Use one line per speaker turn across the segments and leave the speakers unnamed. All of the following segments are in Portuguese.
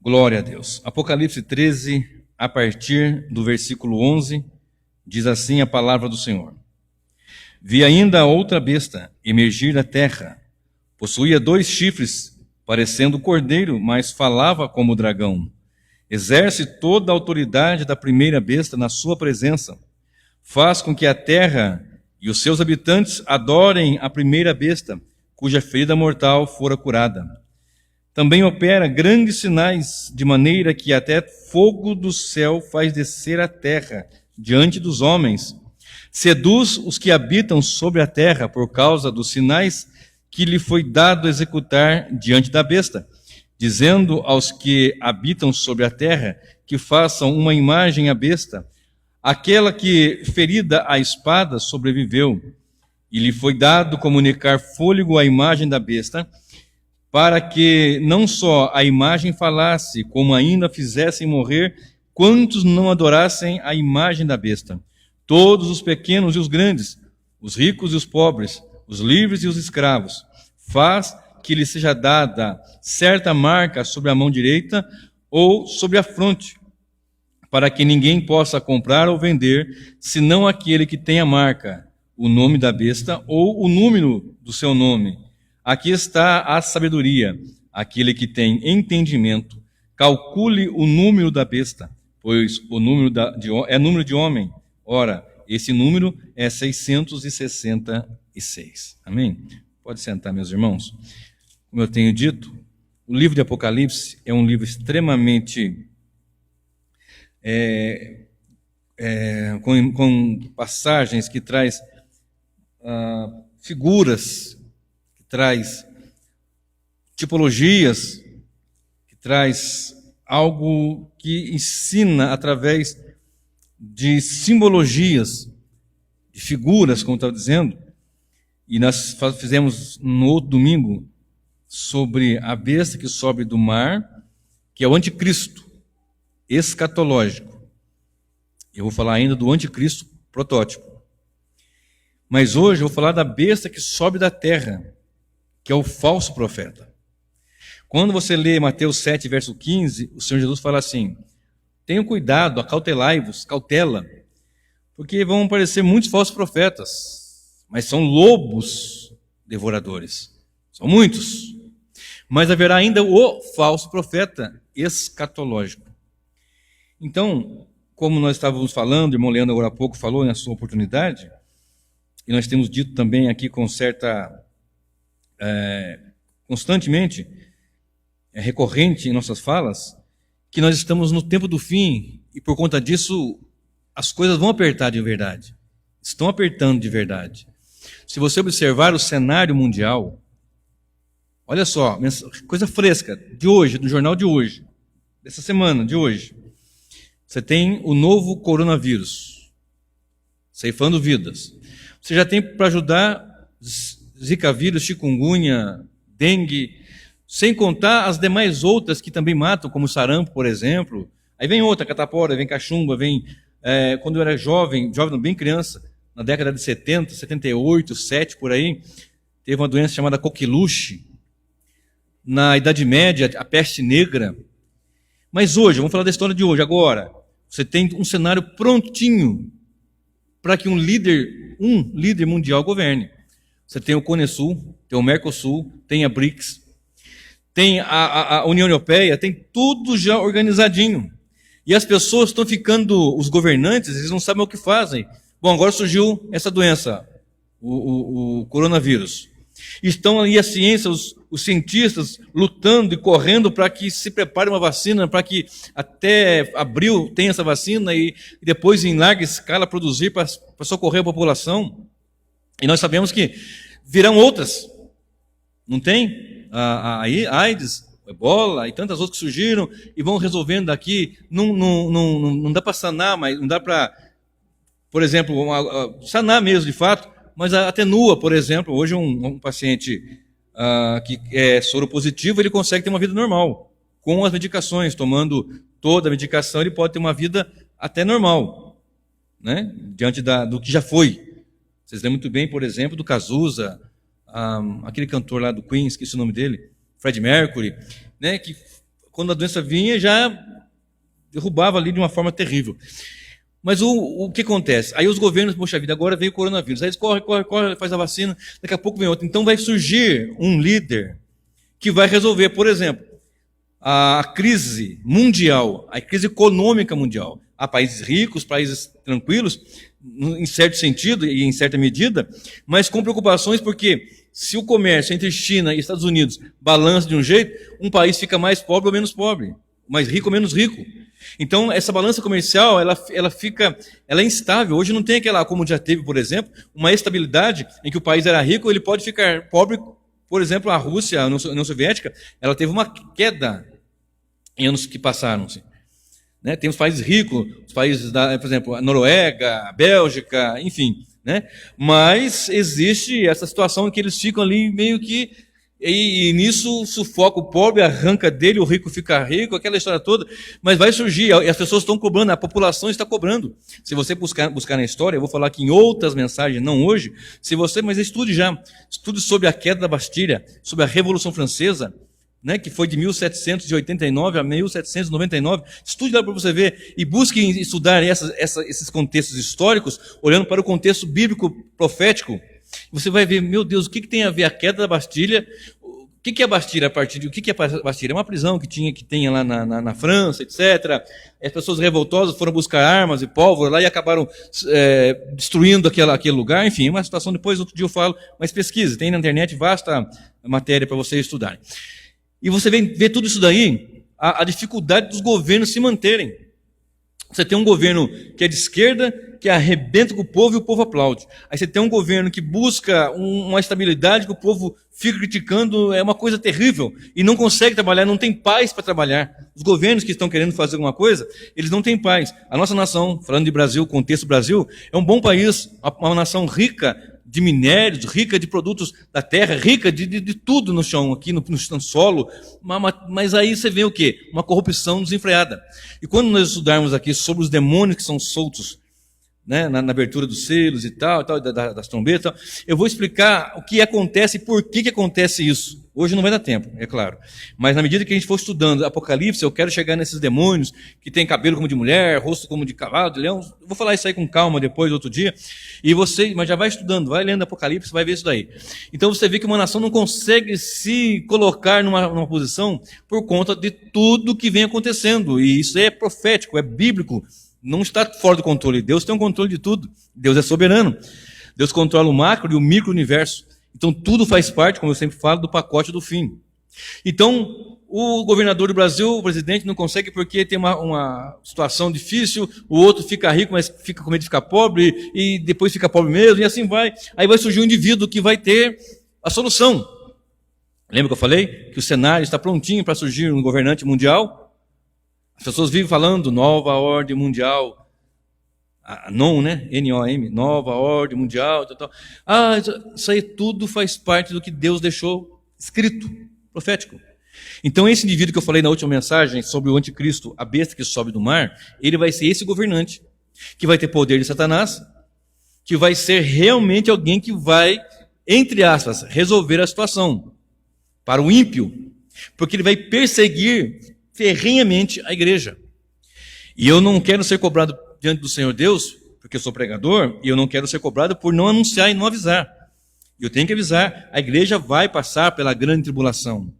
Glória a Deus. Apocalipse 13, a partir do versículo 11, diz assim a palavra do Senhor. Vi ainda outra besta emergir da terra. Possuía 2 chifres, parecendo cordeiro, mas falava como dragão. Exerce toda a autoridade da primeira besta na sua presença. Faz com que a terra e os seus habitantes adorem a primeira besta, cuja ferida mortal fora curada. Também opera grandes sinais, de maneira que até fogo do céu faz descer a terra diante dos homens. Seduz os que habitam sobre a terra por causa dos sinais que lhe foi dado executar diante da besta, dizendo aos que habitam sobre a terra que façam uma imagem à besta, aquela que, ferida a espada, sobreviveu, e lhe foi dado comunicar fôlego à imagem da besta, para que não só a imagem falasse, como ainda fizessem morrer quantos não adorassem a imagem da besta. Todos os pequenos e os grandes, os ricos e os pobres, os livres e os escravos. Faz que lhe seja dada certa marca sobre a mão direita ou sobre a fronte, para que ninguém possa comprar ou vender, senão aquele que tem a marca, o nome da besta ou o número do seu nome. Aqui está a sabedoria. Aquele que tem entendimento, calcule o número da besta, pois o número é número de homem. Ora, esse número é 666. Amém? Pode sentar, meus irmãos. Como eu tenho dito, o livro de Apocalipse é um livro extremamente com passagens que traz figuras, que traz tipologias, que traz algo que ensina através de simbologias, de figuras, como estava dizendo. E nós fizemos no outro domingo sobre a besta que sobe do mar, que é o anticristo escatológico. Eu vou falar ainda do anticristo protótipo. Mas hoje eu vou falar da besta que sobe da terra, que é o falso profeta. Quando você lê Mateus 7, verso 15, o Senhor Jesus fala assim: tenham cuidado, acautelai-vos, cautela, porque vão aparecer muitos falsos profetas, mas são lobos devoradores. São muitos. Mas haverá ainda o falso profeta escatológico. Então, como nós estávamos falando, o irmão Leandro agora há pouco falou na sua oportunidade, e nós temos dito também aqui com certa, constantemente, recorrente em nossas falas, que nós estamos no tempo do fim, e por conta disso, as coisas vão apertar de verdade. Estão apertando de verdade. Se você observar o cenário mundial, olha só, coisa fresca, de hoje, do jornal de hoje, dessa semana, de hoje. Você tem o novo coronavírus, ceifando vidas. Você já tem para ajudar Zika vírus, chikungunya, dengue, sem contar as demais outras que também matam, como sarampo, por exemplo. Aí vem outra, catapora, vem cachumba, vem... quando eu era jovem, bem criança, na década de 70, 78, 7, por aí, teve uma doença chamada coqueluche. Na Idade Média, a peste negra. Mas hoje, vamos falar da história de hoje, agora. Você tem um cenário prontinho para que um líder mundial governe. Você tem o Conesul, tem o Mercosul, tem a BRICS, tem a União Europeia, tem tudo já organizadinho. E as pessoas estão ficando, os governantes, eles não sabem o que fazem. Bom, agora surgiu essa doença, o coronavírus. Estão ali a ciência, os cientistas lutando e correndo para que se prepare uma vacina, para que até abril tenha essa vacina e depois em larga escala produzir para socorrer a população. E nós sabemos que virão outras, não tem? A AIDS, o Ebola e tantas outras que surgiram e vão resolvendo aqui. Não dá para sanar, mas não dá para, por exemplo, sanar mesmo de fato, mas atenua, por exemplo, hoje um paciente que é soropositivo, ele consegue ter uma vida normal, com as medicações, tomando toda a medicação, ele pode ter uma vida até normal, né? Diante do que já foi. Vocês lembram muito bem, por exemplo, do Cazuza, aquele cantor lá do Queen, esqueci o nome dele, Freddie Mercury, né? Que quando a doença vinha, já derrubava ali de uma forma terrível. Mas o que acontece? Aí os governos, poxa vida, agora veio o coronavírus. Aí eles corre, faz a vacina, daqui a pouco vem outro. Então vai surgir um líder que vai resolver, por exemplo, a crise mundial, a crise econômica mundial. Há países ricos, países tranquilos, em certo sentido e em certa medida, mas com preocupações porque se o comércio entre China e Estados Unidos balança de um jeito, um país fica mais pobre ou menos pobre, mais rico ou menos rico. Então, essa balança comercial, ela é instável. Hoje não tem aquela, como já teve, por exemplo, uma estabilidade em que o país era rico, ele pode ficar pobre. Por exemplo, a Rússia, a União Soviética, ela teve uma queda em anos que passaram-se. Né? Tem os países ricos, os países, por exemplo, a Noruega, a Bélgica, enfim. Né? Mas existe essa situação em que eles ficam ali meio que... E nisso sufoca o pobre, arranca dele, o rico fica rico, aquela história toda. Mas vai surgir, e as pessoas estão cobrando, a população está cobrando. Se você buscar na história, eu vou falar aqui em outras mensagens, não hoje, mas estude já. Estude sobre a queda da Bastilha, sobre a Revolução Francesa, né, que foi de 1789 a 1799. Estude lá para você ver e busque estudar esses contextos históricos, olhando para o contexto bíblico profético. Você vai ver, meu Deus, o que tem a ver a queda da Bastilha? O que é a Bastilha? O que é a Bastilha? É uma prisão que tem lá na França, etc. As pessoas revoltosas foram buscar armas e pólvora lá e acabaram destruindo aquele lugar. Enfim, é uma situação, depois outro dia eu falo, mas pesquise, tem na internet vasta matéria para vocês estudarem. E você vê tudo isso daí, a dificuldade dos governos se manterem. Você tem um governo que é de esquerda, que arrebenta com o povo e o povo aplaude. Aí você tem um governo que busca uma estabilidade que o povo fica criticando, é uma coisa terrível. E não consegue trabalhar, não tem paz para trabalhar. Os governos que estão querendo fazer alguma coisa, eles não têm paz. A nossa nação, falando de Brasil, contexto Brasil, é um bom país, uma nação rica de minérios, rica de produtos da terra, rica de tudo no chão, aqui no solo, mas aí você vê o quê? Uma corrupção desenfreada. E quando nós estudarmos aqui sobre os demônios que são soltos, né, na abertura dos selos e tal das trombetas, eu vou explicar o que acontece e por que acontece isso. Hoje não vai dar tempo, é claro. Mas na medida que a gente for estudando Apocalipse, eu quero chegar nesses demônios que têm cabelo como de mulher, rosto como de cavalo, de leão. Eu vou falar isso aí com calma depois, outro dia. Mas já vai estudando, vai lendo Apocalipse, vai ver isso daí. Então você vê que uma nação não consegue se colocar numa posição por conta de tudo que vem acontecendo. E isso é profético, é bíblico. Não está fora do controle. Deus tem um controle de tudo. Deus é soberano. Deus controla o macro e o micro-universo. Então, tudo faz parte, como eu sempre falo, do pacote do fim. Então, o governador do Brasil, o presidente, não consegue porque tem uma situação difícil, o outro fica rico, mas fica com medo de ficar pobre, e depois fica pobre mesmo, e assim vai. Aí vai surgir um indivíduo que vai ter a solução. Lembra que eu falei? Que o cenário está prontinho para surgir um governante mundial? As pessoas vivem falando nova ordem mundial, NOM, né? N-O-M, nova ordem mundial, tal. Isso aí tudo faz parte do que Deus deixou escrito, profético. Então esse indivíduo que eu falei na última mensagem sobre o anticristo, a besta que sobe do mar, ele vai ser esse governante, que vai ter poder de Satanás, que vai ser realmente alguém que vai, entre aspas, resolver a situação para o ímpio, porque ele vai perseguir ferrenhamente a igreja. E eu não quero ser cobrado diante do Senhor Deus, porque eu sou pregador, e eu não quero ser cobrado por não anunciar e não avisar. Eu tenho que avisar, a igreja vai passar pela grande tribulação.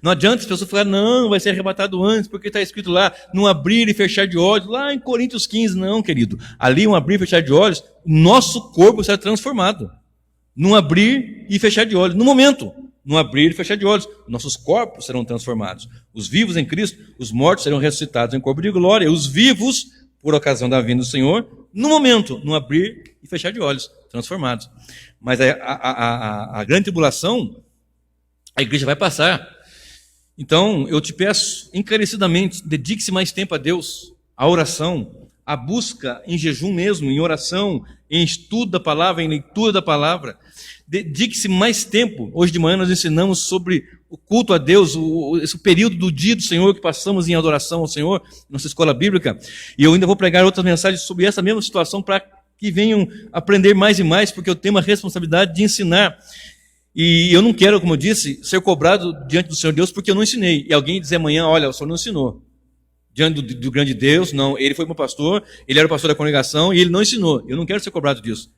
Não adianta as pessoas falarem, não, vai ser arrebatado antes, porque está escrito lá, não abrir e fechar de olhos, lá em Coríntios 15, não, querido. Ali, um abrir e fechar de olhos, nosso corpo será transformado. Não abrir e fechar de olhos, no momento. Não abrir e fechar de olhos, nossos corpos serão transformados. Os vivos em Cristo, os mortos serão ressuscitados em corpo de glória. Os vivos, por ocasião da vinda do Senhor, no momento, não abrir e fechar de olhos, transformados. Mas a grande tribulação, a igreja vai passar. Então, eu te peço encarecidamente, dedique-se mais tempo a Deus, à oração, à busca em jejum mesmo, em oração, em estudo da palavra, em leitura da palavra. Dedique-se mais tempo. Hoje de manhã nós ensinamos sobre o culto a Deus, esse período do dia do Senhor que passamos em adoração ao Senhor, nossa escola bíblica. E eu ainda vou pregar outras mensagens sobre essa mesma situação para que venham aprender mais e mais, porque eu tenho uma responsabilidade de ensinar. E eu não quero, como eu disse, ser cobrado diante do Senhor Deus porque eu não ensinei. E alguém dizer amanhã, olha, o Senhor não ensinou. Diante do grande Deus, não, ele foi meu pastor, ele era o pastor da congregação e ele não ensinou. Eu não quero ser cobrado disso.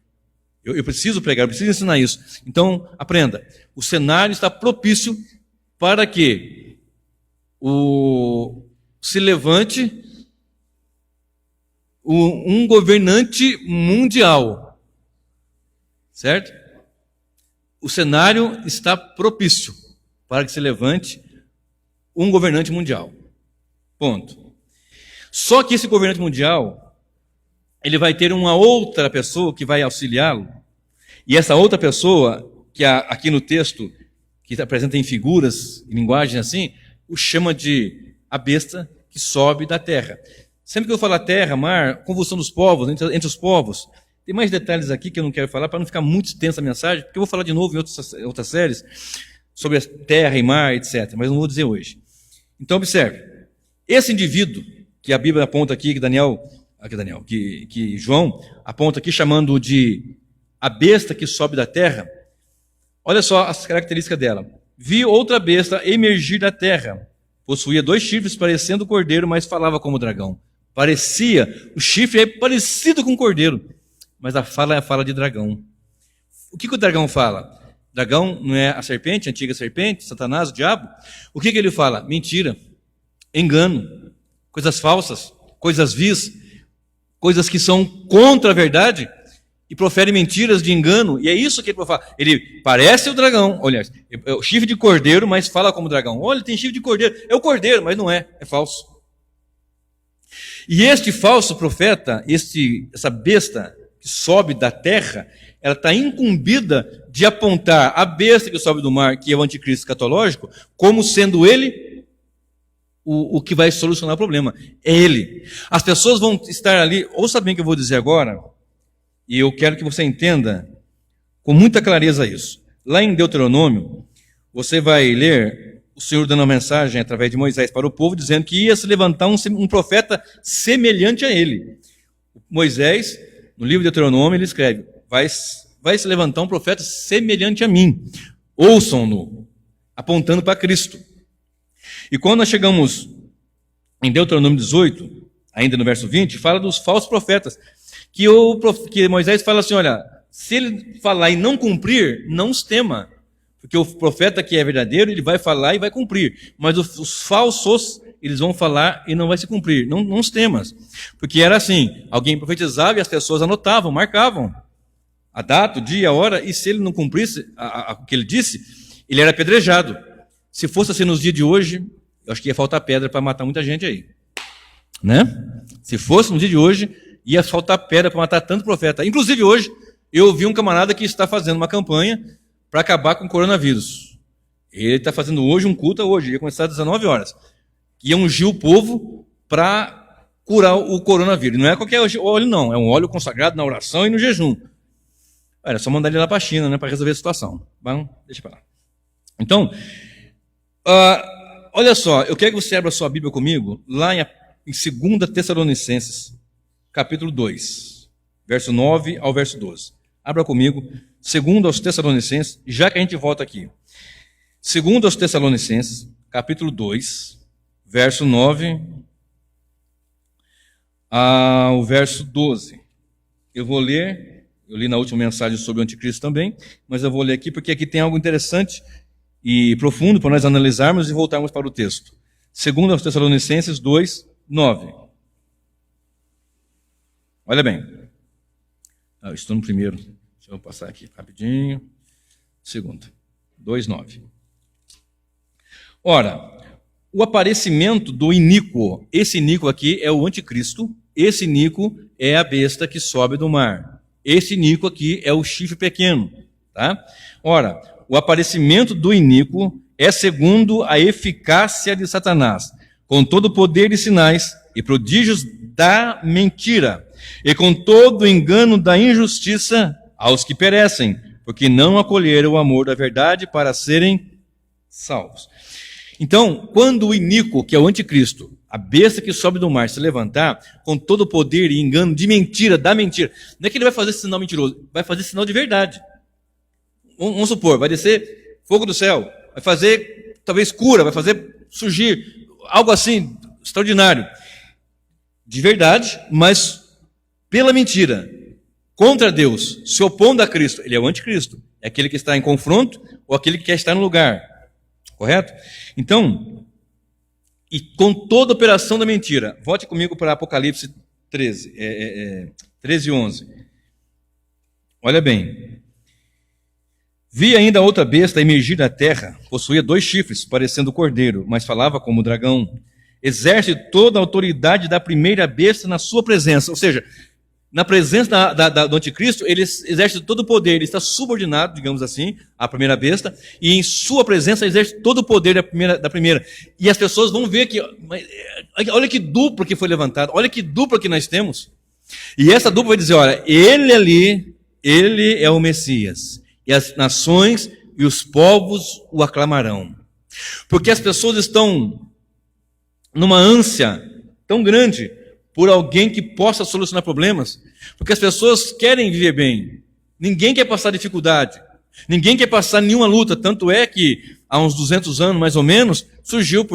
Eu preciso pregar, eu preciso ensinar isso. Então, aprenda. O cenário está propício para que se levante um governante mundial. Certo? O cenário está propício para que se levante um governante mundial. Ponto. Só que esse governante mundial, ele vai ter uma outra pessoa que vai auxiliá-lo. E essa outra pessoa, que aqui no texto, que apresenta em figuras, em linguagem assim, o chama de a besta que sobe da terra. Sempre que eu falar terra, mar, convulsão dos povos, entre os povos, tem mais detalhes aqui que eu não quero falar, para não ficar muito extensa a mensagem, porque eu vou falar de novo em outras séries, sobre terra e mar, etc. Mas não vou dizer hoje. Então, observe. Esse indivíduo, que a Bíblia aponta aqui, que João aponta aqui, chamando de a besta que sobe da terra, olha só as características dela. Vi outra besta emergir da terra. Possuía 2 chifres, parecendo cordeiro, mas falava como dragão. O chifre é parecido com cordeiro, mas a fala é a fala de dragão. O que o dragão fala? Dragão não é a serpente, a antiga serpente, Satanás, o diabo? O que ele fala? Mentira, engano, coisas falsas, coisas vis, coisas que são contra a verdade, e profere mentiras de engano, e é isso que ele fala. Ele parece o dragão, olha, é o chifre de cordeiro, mas fala como dragão. Olha, tem chifre de cordeiro, é o cordeiro, mas não é falso. E este falso profeta, essa besta que sobe da terra, ela está incumbida de apontar a besta que sobe do mar, que é o anticristo escatológico, como sendo ele o que vai solucionar o problema. É ele. As pessoas vão estar ali, ouça bem o que eu vou dizer agora, e eu quero que você entenda com muita clareza isso. Lá em Deuteronômio, você vai ler o Senhor dando uma mensagem através de Moisés para o povo, dizendo que ia se levantar um profeta semelhante a ele. Moisés, no livro de Deuteronômio, ele escreve, vai se levantar um profeta semelhante a mim. Ouçam-no, apontando para Cristo. E quando nós chegamos em Deuteronômio 18, ainda no verso 20, fala dos falsos profetas, que Moisés fala assim, olha, se ele falar e não cumprir, não os tema, porque o profeta que é verdadeiro, ele vai falar e vai cumprir, mas os falsos, eles vão falar e não vai se cumprir, não os temas, porque era assim, alguém profetizava e as pessoas anotavam, marcavam a data, o dia, a hora, e se ele não cumprisse o que ele disse, ele era apedrejado. Se fosse assim nos dias de hoje, eu acho que ia faltar pedra para matar muita gente aí, né? Se fosse no dia de hoje, ia faltar pedra para matar tanto profeta. Inclusive hoje, eu vi um camarada que está fazendo uma campanha para acabar com o coronavírus. Ele está fazendo hoje um culto, ia começar às 19 horas. Ia ungir o povo para curar o coronavírus. Não é qualquer óleo, não. É um óleo consagrado na oração e no jejum. Era só mandar ele lá para a China, né, para resolver a situação. Bom, deixa para lá. Então, olha só, eu quero que você abra a sua Bíblia comigo, lá em 2 Tessalonicenses, capítulo 2, verso 9 ao verso 12. Abra comigo, 2 aos Tessalonicenses, já que a gente volta aqui. 2 aos Tessalonicenses, capítulo 2, verso 9 ao verso 12. Eu vou ler, eu li na última mensagem sobre o anticristo também, mas eu vou ler aqui porque aqui tem algo interessante e profundo para nós analisarmos e voltarmos para o texto. 2 aos Tessalonicenses 2, 9. Olha bem. Eu estou no primeiro. Deixa eu passar aqui rapidinho. 2, 9. Ora, o aparecimento do iníquo, esse iníquo aqui é o anticristo, esse iníquo é a besta que sobe do mar. Esse iníquo aqui é o chifre pequeno. Tá? Ora, o aparecimento do iníquo é segundo a eficácia de Satanás, com todo o poder de sinais e prodígios da mentira, e com todo o engano da injustiça aos que perecem, porque não acolheram o amor da verdade para serem salvos. Então, quando o iníquo, que é o anticristo, a besta que sobe do mar, se levantar, com todo o poder e engano de mentira, da mentira, não é que ele vai fazer sinal mentiroso, vai fazer sinal de verdade. vamos supor, vai descer fogo do céu, vai fazer talvez cura, vai fazer surgir algo assim extraordinário, de verdade, mas pela mentira, contra Deus, se opondo a Cristo. Ele é o anticristo, é aquele que está em confronto ou aquele que quer estar no lugar, correto? Então, e com toda a operação da mentira, volte comigo para Apocalipse 13, 13 e 11. Olha bem. Vi ainda outra besta emergir da terra, possuía 2 chifres, parecendo cordeiro, mas falava como dragão. Exerce toda a autoridade da primeira besta na sua presença. Ou seja, na presença do anticristo, ele exerce todo o poder, ele está subordinado, digamos assim, à primeira besta, e em sua presença exerce todo o poder da primeira. E as pessoas vão ver que, olha que dupla que foi levantada, olha que dupla que nós temos. E essa dupla vai dizer, olha, ele ali, ele é o Messias. E as nações e os povos o aclamarão. Porque as pessoas estão numa ânsia tão grande por alguém que possa solucionar problemas. Porque as pessoas querem viver bem. Ninguém quer passar dificuldade. Ninguém quer passar nenhuma luta. Tanto é que há uns 200 anos, mais ou menos, surgiu,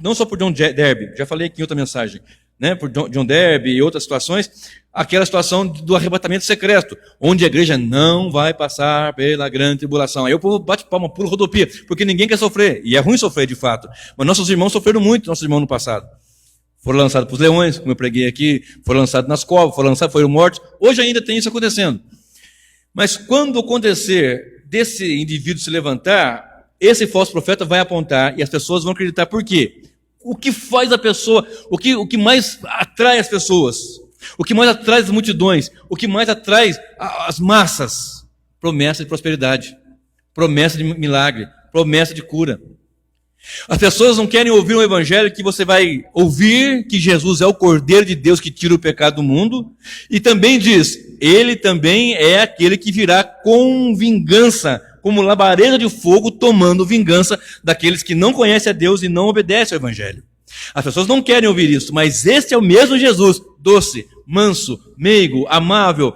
não só por John Derby, já falei aqui em outra mensagem, né, por John Derby e outras situações, aquela situação do arrebatamento secreto, onde a igreja não vai passar pela grande tribulação. Aí o povo bate palma, pula rodopia, porque ninguém quer sofrer, e é ruim sofrer de fato. Mas nossos irmãos sofreram muito, nossos irmãos no passado. Foram lançados para os leões, como eu preguei aqui, foram lançados nas covas, foram mortos. Hoje ainda tem isso acontecendo. Mas quando acontecer desse indivíduo se levantar, esse falso profeta vai apontar, e as pessoas vão acreditar. Por quê? O que faz a pessoa, o que mais atrai as pessoas, o que mais atrai as multidões, o que mais atrai as massas? Promessa de prosperidade, promessa de milagre, promessa de cura. As pessoas não querem ouvir um evangelho que você vai ouvir que Jesus é o Cordeiro de Deus que tira o pecado do mundo, e também diz, ele também é aquele que virá com vingança, como labareda de fogo, tomando vingança daqueles que não conhecem a Deus e não obedecem ao evangelho. As pessoas não querem ouvir isso, mas este é o mesmo Jesus, doce, manso, meigo, amável,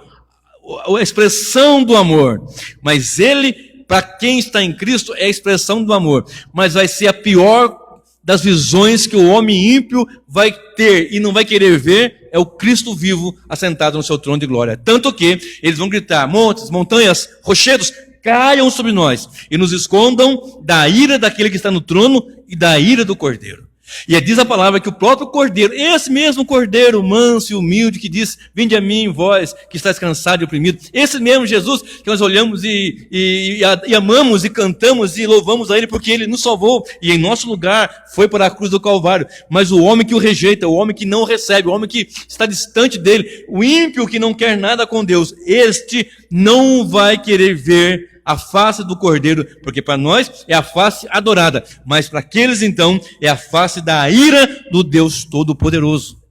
a expressão do amor. Mas ele, para quem está em Cristo, é a expressão do amor. Mas vai ser a pior das visões que o homem ímpio vai ter e não vai querer ver, é o Cristo vivo assentado no seu trono de glória. Tanto que eles vão gritar, montes, montanhas, rochedos, caiam sobre nós e nos escondam da ira daquele que está no trono e da ira do Cordeiro. E diz a palavra que o próprio Cordeiro, esse mesmo Cordeiro manso e humilde que diz, vinde a mim, vós que estáis cansado e oprimido, esse mesmo Jesus que nós olhamos e amamos e cantamos e louvamos a Ele porque Ele nos salvou e em nosso lugar foi para a cruz do Calvário. Mas o homem que o rejeita, o homem que não o recebe, o homem que está distante dele, o ímpio que não quer nada com Deus, este não vai querer ver a face do Cordeiro, porque para nós é a face adorada, mas para aqueles então é a face da ira do Deus Todo-Poderoso.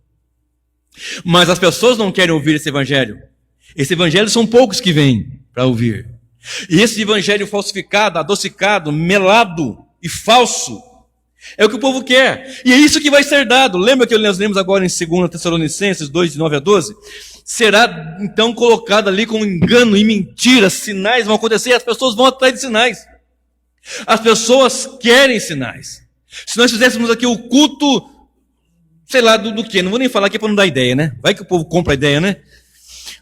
Mas as pessoas não querem ouvir esse evangelho. Esse evangelho são poucos que vêm para ouvir. E esse evangelho falsificado, adocicado, melado e falso, é o que o povo quer. E é isso que vai ser dado. Lembra que nós lemos agora em 2 Tessalonicenses 2, de 9 a 12? Será então colocado ali com engano e mentira, sinais vão acontecer e as pessoas vão atrás de sinais. As pessoas querem sinais. Se nós fizéssemos aqui o culto, sei lá do quê, não vou nem falar aqui para não dar ideia, né? Vai que o povo compra a ideia, né?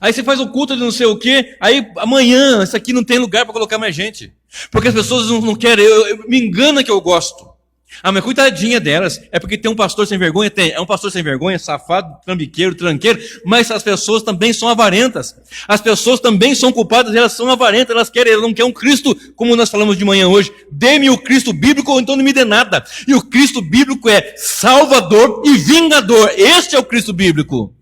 Aí você faz o culto de não sei o quê, aí amanhã isso aqui não tem lugar para colocar mais gente. Porque as pessoas não querem, me engana que eu gosto. Ah, mas coitadinha delas, é porque tem um pastor sem vergonha? Tem, é um pastor sem vergonha, safado, trambiqueiro, tranqueiro, mas as pessoas também são avarentas, as pessoas também são culpadas, elas são avarentas, elas não querem um Cristo, como nós falamos de manhã hoje, dê-me o Cristo bíblico ou então não me dê nada, e o Cristo bíblico é salvador e vingador, este é o Cristo bíblico.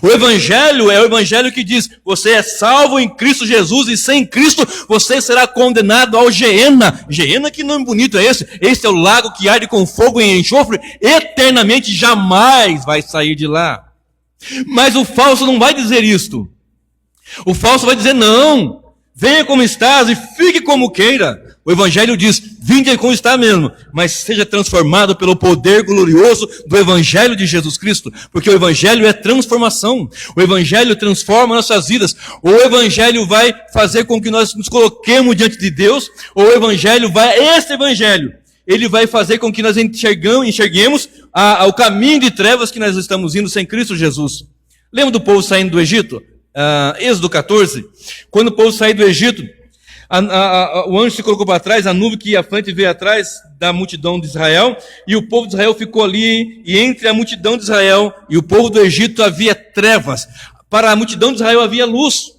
O evangelho é o evangelho que diz, você é salvo em Cristo Jesus e sem Cristo você será condenado ao Geena. Geena, que nome bonito é esse? Esse é o lago que arde com fogo e enxofre, eternamente jamais vai sair de lá. Mas o falso não vai dizer isto. O falso vai dizer, não, venha como estás e fique como queira. O Evangelho diz, vinde como está mesmo, mas seja transformado pelo poder glorioso do Evangelho de Jesus Cristo, porque o Evangelho é transformação, o Evangelho transforma nossas vidas, ou o Evangelho vai fazer com que nós nos coloquemos diante de Deus, ou o Evangelho esse Evangelho, ele vai fazer com que nós enxerguemos o caminho de trevas que nós estamos indo sem Cristo Jesus. Lembra do povo saindo do Egito? Êxodo 14, quando o povo saiu do Egito, o anjo se colocou para trás, a nuvem que ia à frente veio atrás da multidão de Israel, e o povo de Israel ficou ali, e entre a multidão de Israel e o povo do Egito havia trevas. Para a multidão de Israel havia luz.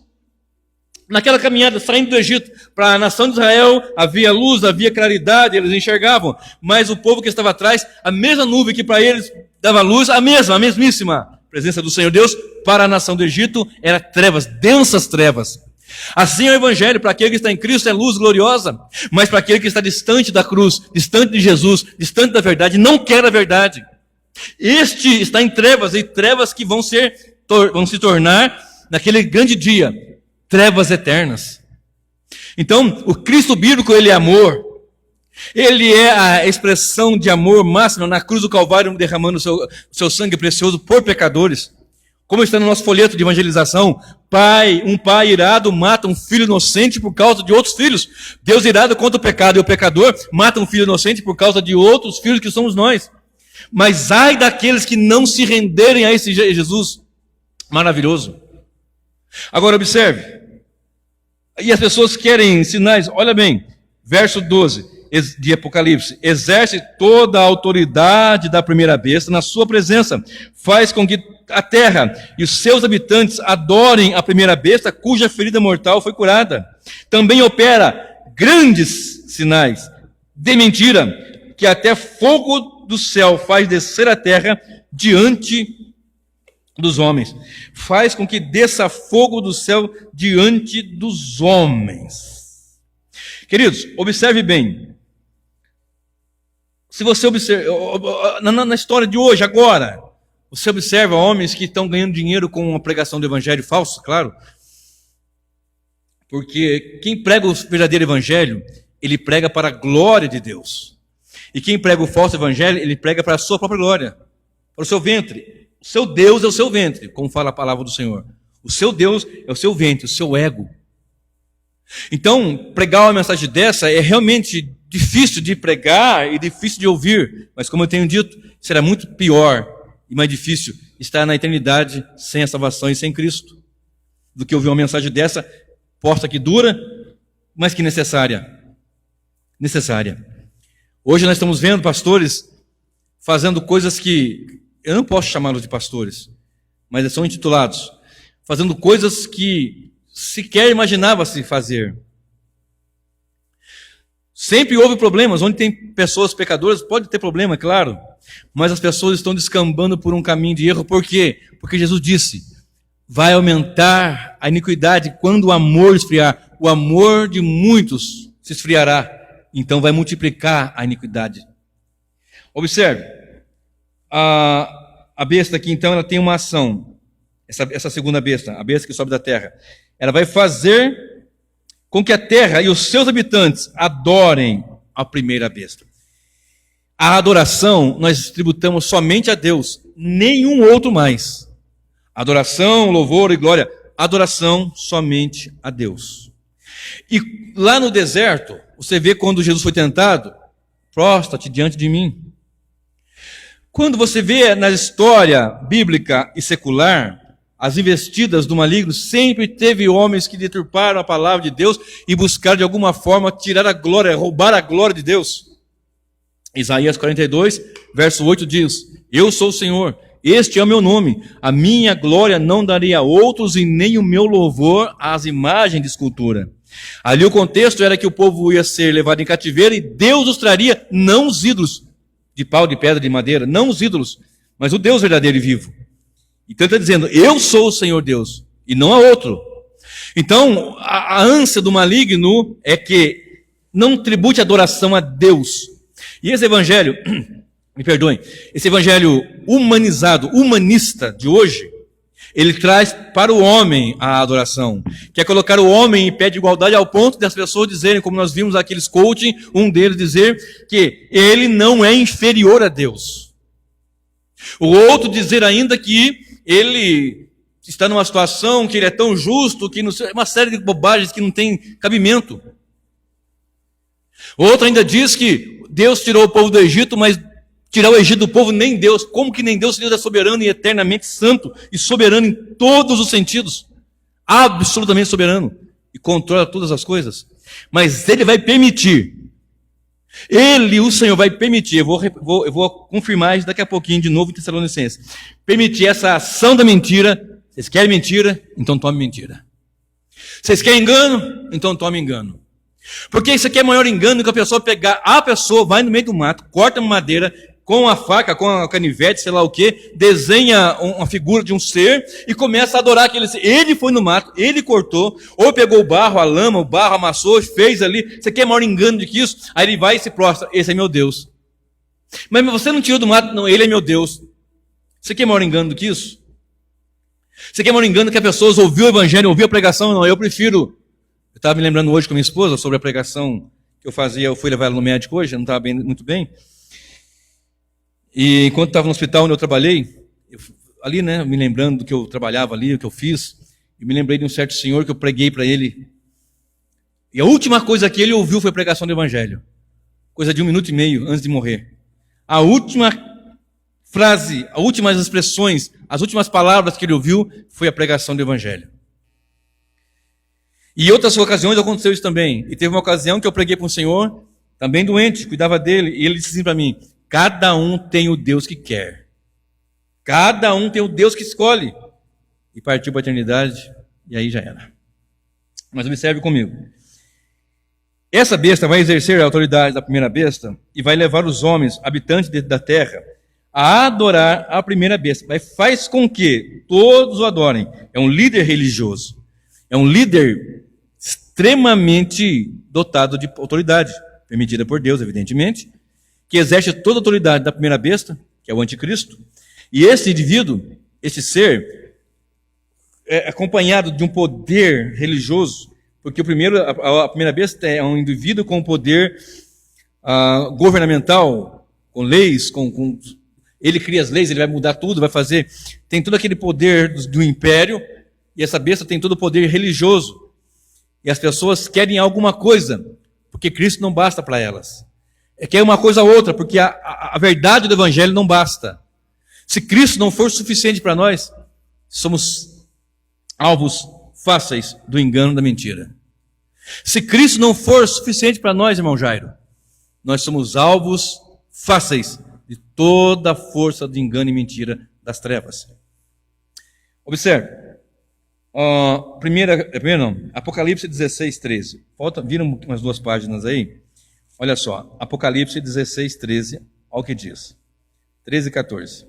Naquela caminhada, saindo do Egito, para a nação de Israel havia luz, havia claridade, eles enxergavam. Mas o povo que estava atrás, a mesma nuvem que para eles dava luz, a mesmíssima presença do Senhor Deus, para a nação do Egito era trevas, densas trevas. Assim é o Evangelho, para aquele que está em Cristo é luz gloriosa, mas para aquele que está distante da cruz, distante de Jesus, distante da verdade, não quer a verdade. Este está em trevas, e trevas que vão se tornar, naquele grande dia, trevas eternas. Então, o Cristo bíblico, ele é amor. Ele é a expressão de amor máxima na cruz do Calvário, derramando o seu sangue precioso por pecadores. Como está no nosso folheto de evangelização, um pai irado mata um filho inocente por causa de outros filhos. Deus irado contra o pecado e o pecador mata um filho inocente por causa de outros filhos que somos nós. Mas ai daqueles que não se renderem a esse Jesus maravilhoso. Agora observe. E as pessoas querem sinais, olha bem, verso 12 de Apocalipse, exerce toda a autoridade da primeira besta na sua presença, faz com que a terra e os seus habitantes adorem a primeira besta, cuja ferida mortal foi curada. Também opera grandes sinais de mentira, que até fogo do céu faz descer a terra diante dos homens. Faz com que desça fogo do céu diante dos homens. Queridos, observe bem. Se você observa, na história de hoje, agora, você observa homens que estão ganhando dinheiro com a pregação do evangelho falso, claro. Porque quem prega o verdadeiro evangelho, ele prega para a glória de Deus. E quem prega o falso evangelho, ele prega para a sua própria glória, para o seu ventre. O seu Deus é o seu ventre, como fala a palavra do Senhor. O seu Deus é o seu ventre, o seu ego. Então, pregar uma mensagem dessa é realmente difícil de pregar e difícil de ouvir. Mas como eu tenho dito, será muito pior e mais difícil estar na eternidade sem a salvação e sem Cristo, do que ouvir uma mensagem dessa, posta que dura, mas que necessária. Necessária. Hoje nós estamos vendo pastores fazendo coisas que eu não posso chamá-los de pastores, mas são intitulados, fazendo coisas que sequer imaginava-se fazer. Sempre houve problemas, onde tem pessoas pecadoras, pode ter problema, claro, mas as pessoas estão descambando por um caminho de erro. Por quê? Porque Jesus disse, vai aumentar a iniquidade quando o amor esfriar. O amor de muitos se esfriará, então vai multiplicar a iniquidade. Observe, a besta aqui, então, ela tem uma ação, essa segunda besta, a besta que sobe da terra, ela vai fazer com que a terra e os seus habitantes adorem a primeira besta. A adoração nós tributamos somente a Deus, nenhum outro mais. Adoração, louvor e glória, adoração somente a Deus. E lá no deserto, você vê quando Jesus foi tentado, prostra-te diante de mim. Quando você vê na história bíblica e secular, as investidas do maligno, sempre teve homens que deturparam a palavra de Deus e buscaram de alguma forma tirar a glória, roubar a glória de Deus. Isaías 42, verso 8 diz, eu sou o Senhor, este é o meu nome, a minha glória não darei a outros e nem o meu louvor às imagens de escultura. Ali o contexto era que o povo ia ser levado em cativeiro e Deus os traria, não os ídolos, de pau, de pedra, de madeira, não os ídolos, mas o Deus verdadeiro e vivo. Então ele está dizendo, eu sou o Senhor Deus, e não há outro. Então, a ânsia do maligno é que não tribute adoração a Deus. E esse evangelho, me perdoem, esse evangelho humanizado, humanista de hoje, Ele traz para o homem a adoração. Quer colocar o homem em pé de igualdade ao ponto das pessoas dizerem, como nós vimos aqueles coaching, um deles dizer que ele não é inferior a Deus. O outro dizer ainda que ele está numa situação que ele é tão justo, que uma série de bobagens que não tem cabimento. Outro ainda diz que Deus tirou o povo do Egito, mas tirar o Egito do povo nem Deus. Como que nem Deus? Deus é soberano e eternamente santo e soberano em todos os sentidos. Absolutamente soberano. E controla todas as coisas. Mas Ele vai permitir. Ele, o Senhor, vai permitir. Eu vou confirmar isso daqui a pouquinho de novo em Tessalonicenses. Permitir essa ação da mentira. Vocês querem mentira? Então tome mentira. Vocês querem engano? Então tome engano. Porque isso aqui é maior engano que a pessoa pegar. A pessoa vai no meio do mato, corta uma madeira com a faca, com a canivete, sei lá o que, desenha uma figura de um ser e começa a adorar aquele ser. Ele foi no mato, ele cortou, ou pegou o barro, a lama, o barro, amassou, fez ali. Isso aqui é maior engano do que isso. Aí ele vai e se prostra. Esse é meu Deus. Mas você não tirou do mato? Não, ele é meu Deus. Isso aqui é maior engano do que isso? Isso aqui é maior engano que a pessoa ouviu o evangelho, ouviu a pregação? Não, eu prefiro. Eu estava me lembrando hoje com a minha esposa sobre a pregação que eu fazia, eu fui levar ela no médico hoje, eu não estava muito bem. E enquanto estava no hospital onde eu trabalhei, ali, né, me lembrando do que eu trabalhava ali, o que eu fiz, eu me lembrei de um certo senhor que eu preguei para ele. E a última coisa que ele ouviu foi a pregação do evangelho. Coisa de 1 minuto e meio antes de morrer. A última frase, as últimas expressões, as últimas palavras que ele ouviu foi a pregação do evangelho. E em outras ocasiões aconteceu isso também. E teve uma ocasião que eu preguei para um senhor, também doente, cuidava dele, e ele disse assim para mim: cada um tem o Deus que quer. Cada um tem o Deus que escolhe. E partiu para a eternidade, e aí já era. Mas observe comigo. Essa besta vai exercer a autoridade da primeira besta e vai levar os homens, habitantes da terra, a adorar a primeira besta. Mas faz com que todos o adorem. É um líder religioso. É um líder extremamente dotado de autoridade, permitida por Deus, evidentemente, que exerce toda a autoridade da primeira besta, que é o anticristo. E esse indivíduo, esse ser, é acompanhado de um poder religioso, porque a primeira besta é um indivíduo com poder governamental, com leis, ele cria as leis, ele vai mudar tudo, vai fazer, tem todo aquele poder do império. E essa besta tem todo o poder religioso. E as pessoas querem alguma coisa, porque Cristo não basta para elas. Quer uma coisa ou outra, porque a verdade do evangelho não basta. Se Cristo não for suficiente para nós, somos alvos fáceis do engano, da mentira. Se Cristo não for suficiente para nós, irmão Jairo, nós somos alvos fáceis de toda a força do engano e mentira das trevas. Observe. Apocalipse 16, 13. Viram umas 2 páginas aí? Olha só, Apocalipse 16, 13, olha o que diz. 13 e 14.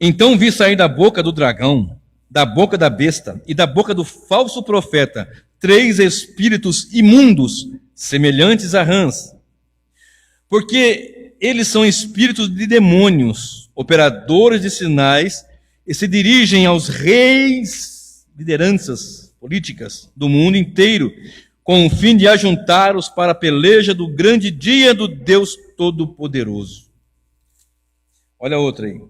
Então vi sair da boca do dragão, da boca da besta e da boca do falso profeta 3 espíritos imundos, semelhantes a rãs. Porque eles são espíritos de demônios, operadores de sinais, e se dirigem aos reis, lideranças políticas do mundo inteiro, com o fim de ajuntá-los para a peleja do grande dia do Deus Todo-Poderoso. Olha outra aí.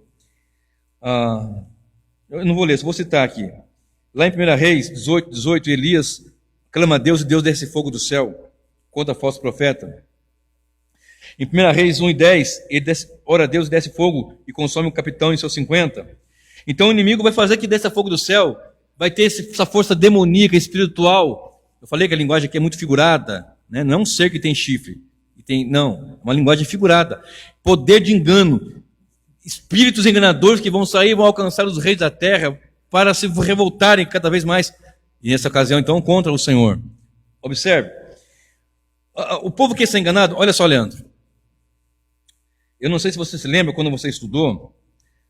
Eu não vou ler, só vou citar aqui. Lá em 1 Reis 18, Elias clama a Deus e Deus desce fogo do céu contra falso profeta. Em 1 Reis 1:10, ora Deus desce fogo e consome o capitão em seus 50. Então o inimigo vai fazer que desça fogo do céu, vai ter essa força demoníaca, espiritual. Eu falei que a linguagem aqui é muito figurada, né? Não é um ser que tem chifre. Não, é uma linguagem figurada. Poder de engano. Espíritos enganadores que vão sair e vão alcançar os reis da terra para se revoltarem cada vez mais. E nessa ocasião, então, contra o Senhor. Observe. O povo que está enganado, olha só, Leandro. Eu não sei se você se lembra quando você estudou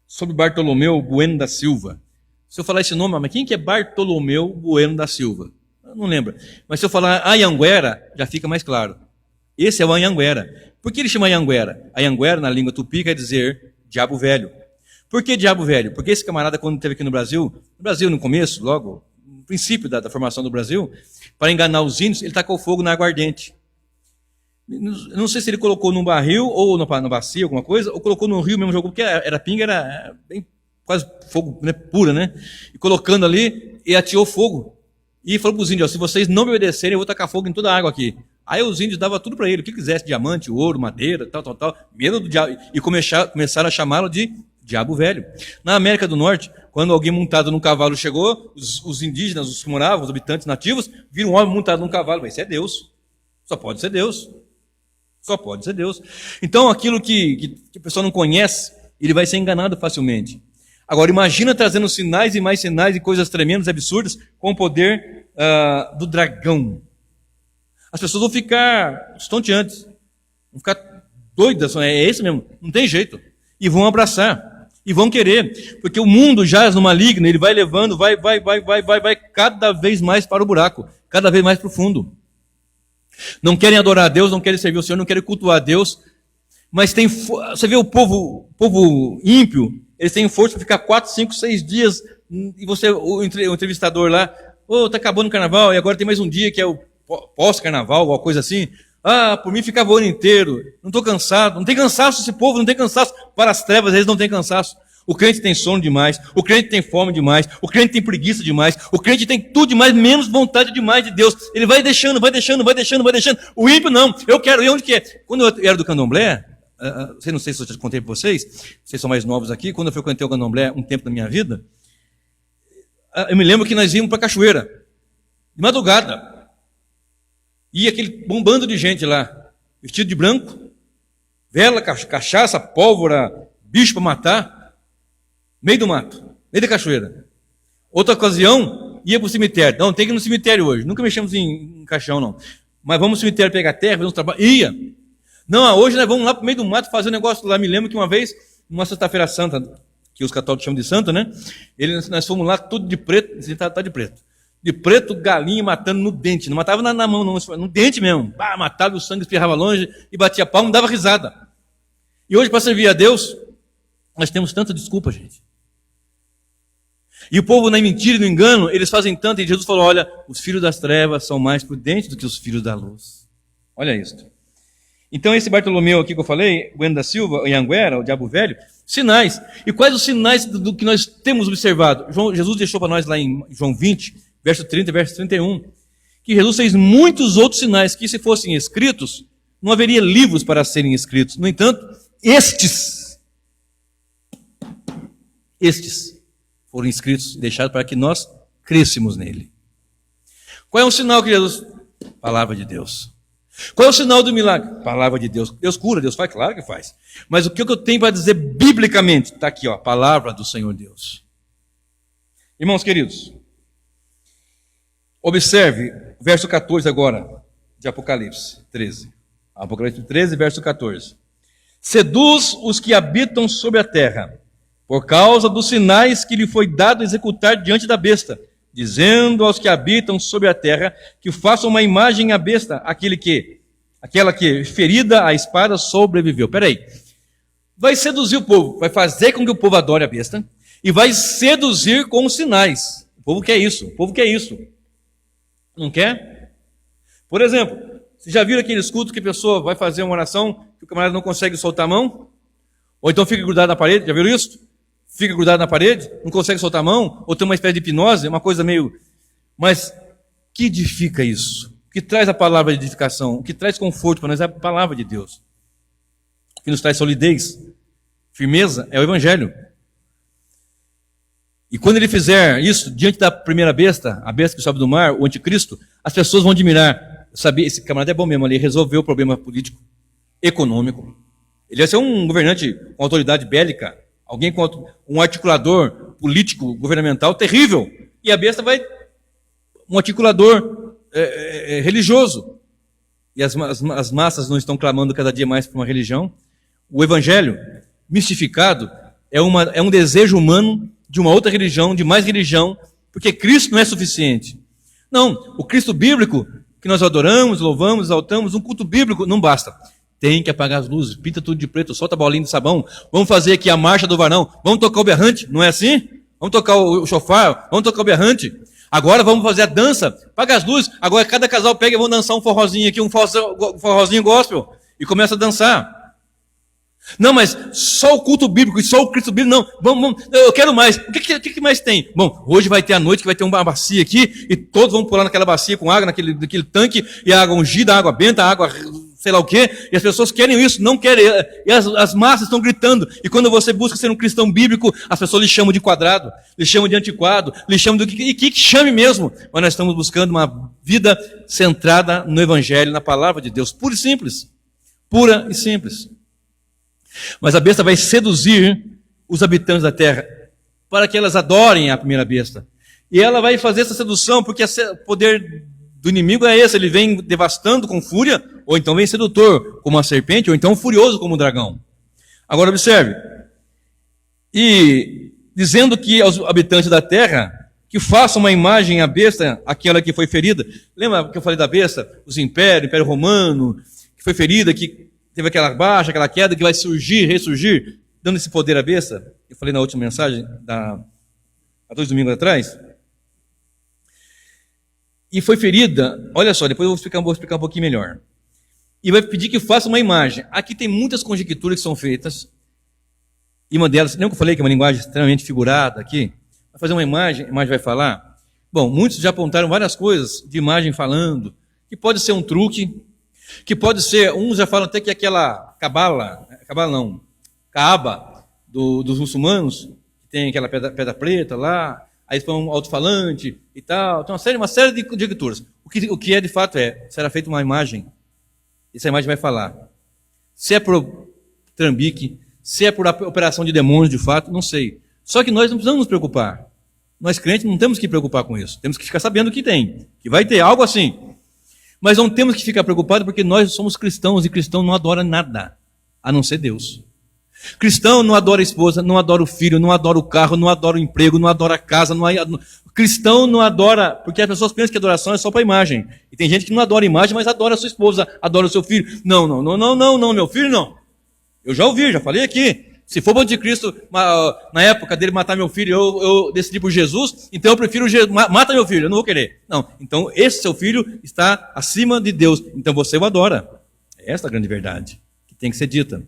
sobre Bartolomeu Bueno da Silva. Se eu falar esse nome, mas quem que é Bartolomeu Bueno da Silva? Eu não lembro. Mas se eu falar Anhanguera, já fica mais claro. Esse é o Anhanguera. Por que ele chama Anhanguera? Anhanguera, na língua tupi, quer dizer diabo velho. Por que diabo velho? Porque esse camarada, quando esteve aqui no Brasil no começo, logo, no princípio da formação do Brasil, para enganar os índios, ele tacou fogo na aguardente. Eu não sei se ele colocou num barril ou na bacia, alguma coisa, ou colocou no rio mesmo, jogou, porque era pinga, era bem, quase fogo, né, pura, né? E colocando ali, e ateou fogo. E falou para os índios, se vocês não me obedecerem, eu vou tacar fogo em toda a água aqui. Aí os índios davam tudo para ele, o que quisesse, diamante, ouro, madeira, tal. Medo do diabo. E começaram a chamá-lo de diabo velho. Na América do Norte, quando alguém montado num cavalo chegou, os indígenas, os que moravam, os habitantes nativos, viram um homem montado num cavalo. Mas isso é Deus. Só pode ser Deus. Só pode ser Deus. Então, aquilo que a pessoa não conhece, ele vai ser enganado facilmente. Agora, imagina trazendo sinais e mais sinais e coisas tremendas, absurdas, com o poder do dragão. As pessoas vão ficar estonteantes, vão ficar doidas, é isso mesmo, não tem jeito. E vão abraçar, e vão querer, porque o mundo jaz no maligno, ele vai levando, vai cada vez mais para o buraco, cada vez mais profundo. Não querem adorar a Deus, não querem servir o Senhor, não querem cultuar a Deus, mas você vê o povo ímpio, eles têm força para ficar 4, 5, 6 dias, e o entrevistador lá, está acabando o carnaval, e agora tem mais um dia que é o pós-carnaval, alguma coisa assim. Por mim ficava o ano inteiro, não estou cansado. Não tem cansaço esse povo, não tem cansaço. Para as trevas, eles não têm cansaço. O crente tem sono demais, o crente tem fome demais, o crente tem preguiça demais, o crente tem tudo demais, menos vontade demais de Deus. Ele vai deixando. O ímpio não, eu quero ir onde que é. Quando eu era do candomblé, não sei se eu já contei para vocês são mais novos aqui, quando eu frequentei o candomblé um tempo da minha vida, eu me lembro que nós íamos para a cachoeira, de madrugada. E aquele bombando de gente lá, vestido de branco, vela, cachaça, pólvora, bicho para matar, meio do mato, meio da cachoeira. Outra ocasião, ia para o cemitério. Não, tem que ir no cemitério hoje. Nunca mexemos em caixão, não. Mas vamos no cemitério pegar terra, fazer uns trabalhos. Ia. Não, hoje nós vamos lá para o meio do mato fazer um negócio lá. Me lembro que uma vez, numa sexta-feira santa, que os católicos chamam de santa, né? Nós fomos lá tudo de preto, tá de preto. De preto, galinha matando no dente. Não matava na mão, não, no dente mesmo. Matava, o sangue espirrava longe e batia palmo, dava risada. E hoje, para servir a Deus, nós temos tanta desculpa, gente. E o povo, na mentira e no engano, eles fazem tanto, e Jesus falou, olha, os filhos das trevas são mais prudentes do que os filhos da luz. Olha isso. Então, esse Bartolomeu aqui que eu falei, Bueno da Silva, o Anhanguera, o diabo velho, sinais. E quais os sinais do que nós temos observado? Jesus deixou para nós lá em João 20, verso 30 e verso 31, que Jesus fez muitos outros sinais que, se fossem escritos, não haveria livros para serem escritos. No entanto, estes foram escritos e deixados para que nós crêssemos nele. Qual é o sinal que Jesus... Palavra de Deus. Qual é o sinal do milagre? Palavra de Deus. Deus cura, Deus faz, claro que faz. Mas o que eu tenho para dizer biblicamente? Está aqui, ó, palavra do Senhor Deus. Irmãos queridos, observe verso 14 agora, de Apocalipse 13. Apocalipse 13, verso 14. Seduz os que habitam sobre a terra, por causa dos sinais que lhe foi dado executar diante da besta, dizendo aos que habitam sobre a terra que façam uma imagem à besta, aquela que, ferida a espada, sobreviveu. Peraí, vai seduzir o povo, vai fazer com que o povo adore a besta, e vai seduzir com os sinais. O povo quer isso, Não quer? Por exemplo, vocês já viram aqueles cultos que a pessoa vai fazer uma oração que o camarada não consegue soltar a mão? Ou então fica grudado na parede, já viram isso? Fica grudado na parede, não consegue soltar a mão, ou tem uma espécie de hipnose, uma coisa meio... Mas que edifica isso? O que traz a palavra de edificação? O que traz conforto para nós é a palavra de Deus. O que nos traz solidez, firmeza, é o Evangelho. E quando ele fizer isso, diante da primeira besta, a besta que sobe do mar, o anticristo, as pessoas vão admirar. Saber, esse camarada é bom mesmo, ele resolveu o problema político, econômico. Ele vai ser um governante com autoridade bélica, alguém com um articulador político, governamental terrível. E a besta vai um articulador religioso. E as massas não estão clamando cada dia mais por uma religião. O evangelho, mistificado, é um desejo humano de uma outra religião, de mais religião, porque Cristo não é suficiente. Não, o Cristo bíblico, que nós adoramos, louvamos, exaltamos, um culto bíblico não basta. Tem que apagar as luzes, pinta tudo de preto, solta a bolinha de sabão. Vamos fazer aqui a marcha do varão. Vamos tocar o berrante, não é assim? Vamos tocar o chofar, vamos tocar o berrante. Agora vamos fazer a dança, apaga as luzes. Agora cada casal pega e vão dançar um forrozinho aqui, um forrozinho gospel. E começa a dançar. Não, mas só o culto bíblico e só o Cristo bíblico, não. Vamos, eu quero mais. O que mais tem? Bom, hoje vai ter a noite que vai ter uma bacia aqui e todos vão pular naquela bacia com água, naquele tanque, e a água ungida, a água benta, a água sei lá o quê, e as pessoas querem isso, não querem, e as massas estão gritando, e quando você busca ser um cristão bíblico, as pessoas lhe chamam de quadrado, lhe chamam de antiquado, lhe chamam do que chame mesmo, mas nós estamos buscando uma vida centrada no Evangelho, na palavra de Deus, pura e simples. Mas a besta vai seduzir os habitantes da terra, para que elas adorem a primeira besta, e ela vai fazer essa sedução, porque o poder do inimigo é esse, ele vem devastando com fúria, ou então vem sedutor como a serpente, ou então furioso como o dragão. Agora observe, e dizendo que aos habitantes da terra, que façam uma imagem à besta, aquela que foi ferida. Lembra que eu falei da besta? Os impérios, o Império Romano, que foi ferida, que teve aquela baixa, aquela queda, que vai surgir, ressurgir, dando esse poder à besta. Eu falei na última mensagem, há 2 domingos atrás. E foi ferida, olha só, depois eu vou explicar um pouquinho melhor. E vai pedir que faça uma imagem. Aqui tem muitas conjecturas que são feitas. E uma delas, lembra que eu falei que é uma linguagem extremamente figurada aqui? Vai fazer uma imagem, a imagem vai falar. Bom, muitos já apontaram várias coisas de imagem falando, que pode ser um truque, que pode ser, uns já falam até que aquela Kaaba dos muçulmanos, que tem aquela pedra preta lá, aí põe um alto-falante e tal. Então, uma série de conjecturas. O que é de fato será feita uma imagem. Essa imagem vai falar. Se é por trambique, se é por operação de demônios de fato, não sei. Só que nós não precisamos nos preocupar. Nós crentes não temos que preocupar com isso. Temos que ficar sabendo que tem, que vai ter algo assim. Mas não temos que ficar preocupados porque nós somos cristãos e cristão não adora nada, a não ser Deus. Cristão não adora a esposa, não adora o filho, não adora o carro, não adora o emprego, não adora a casa. Cristão não adora, porque as pessoas pensam que adoração é só para a imagem. E tem gente que não adora a imagem, mas adora a sua esposa, adora o seu filho. Não, meu filho não. Eu já ouvi, já falei aqui. Se for o anticristo, na época dele matar meu filho, eu decidi por Jesus, então eu prefiro mata meu filho, eu não vou querer. Não, então esse seu filho está acima de Deus, então você o adora. Essa é a grande verdade que tem que ser dita.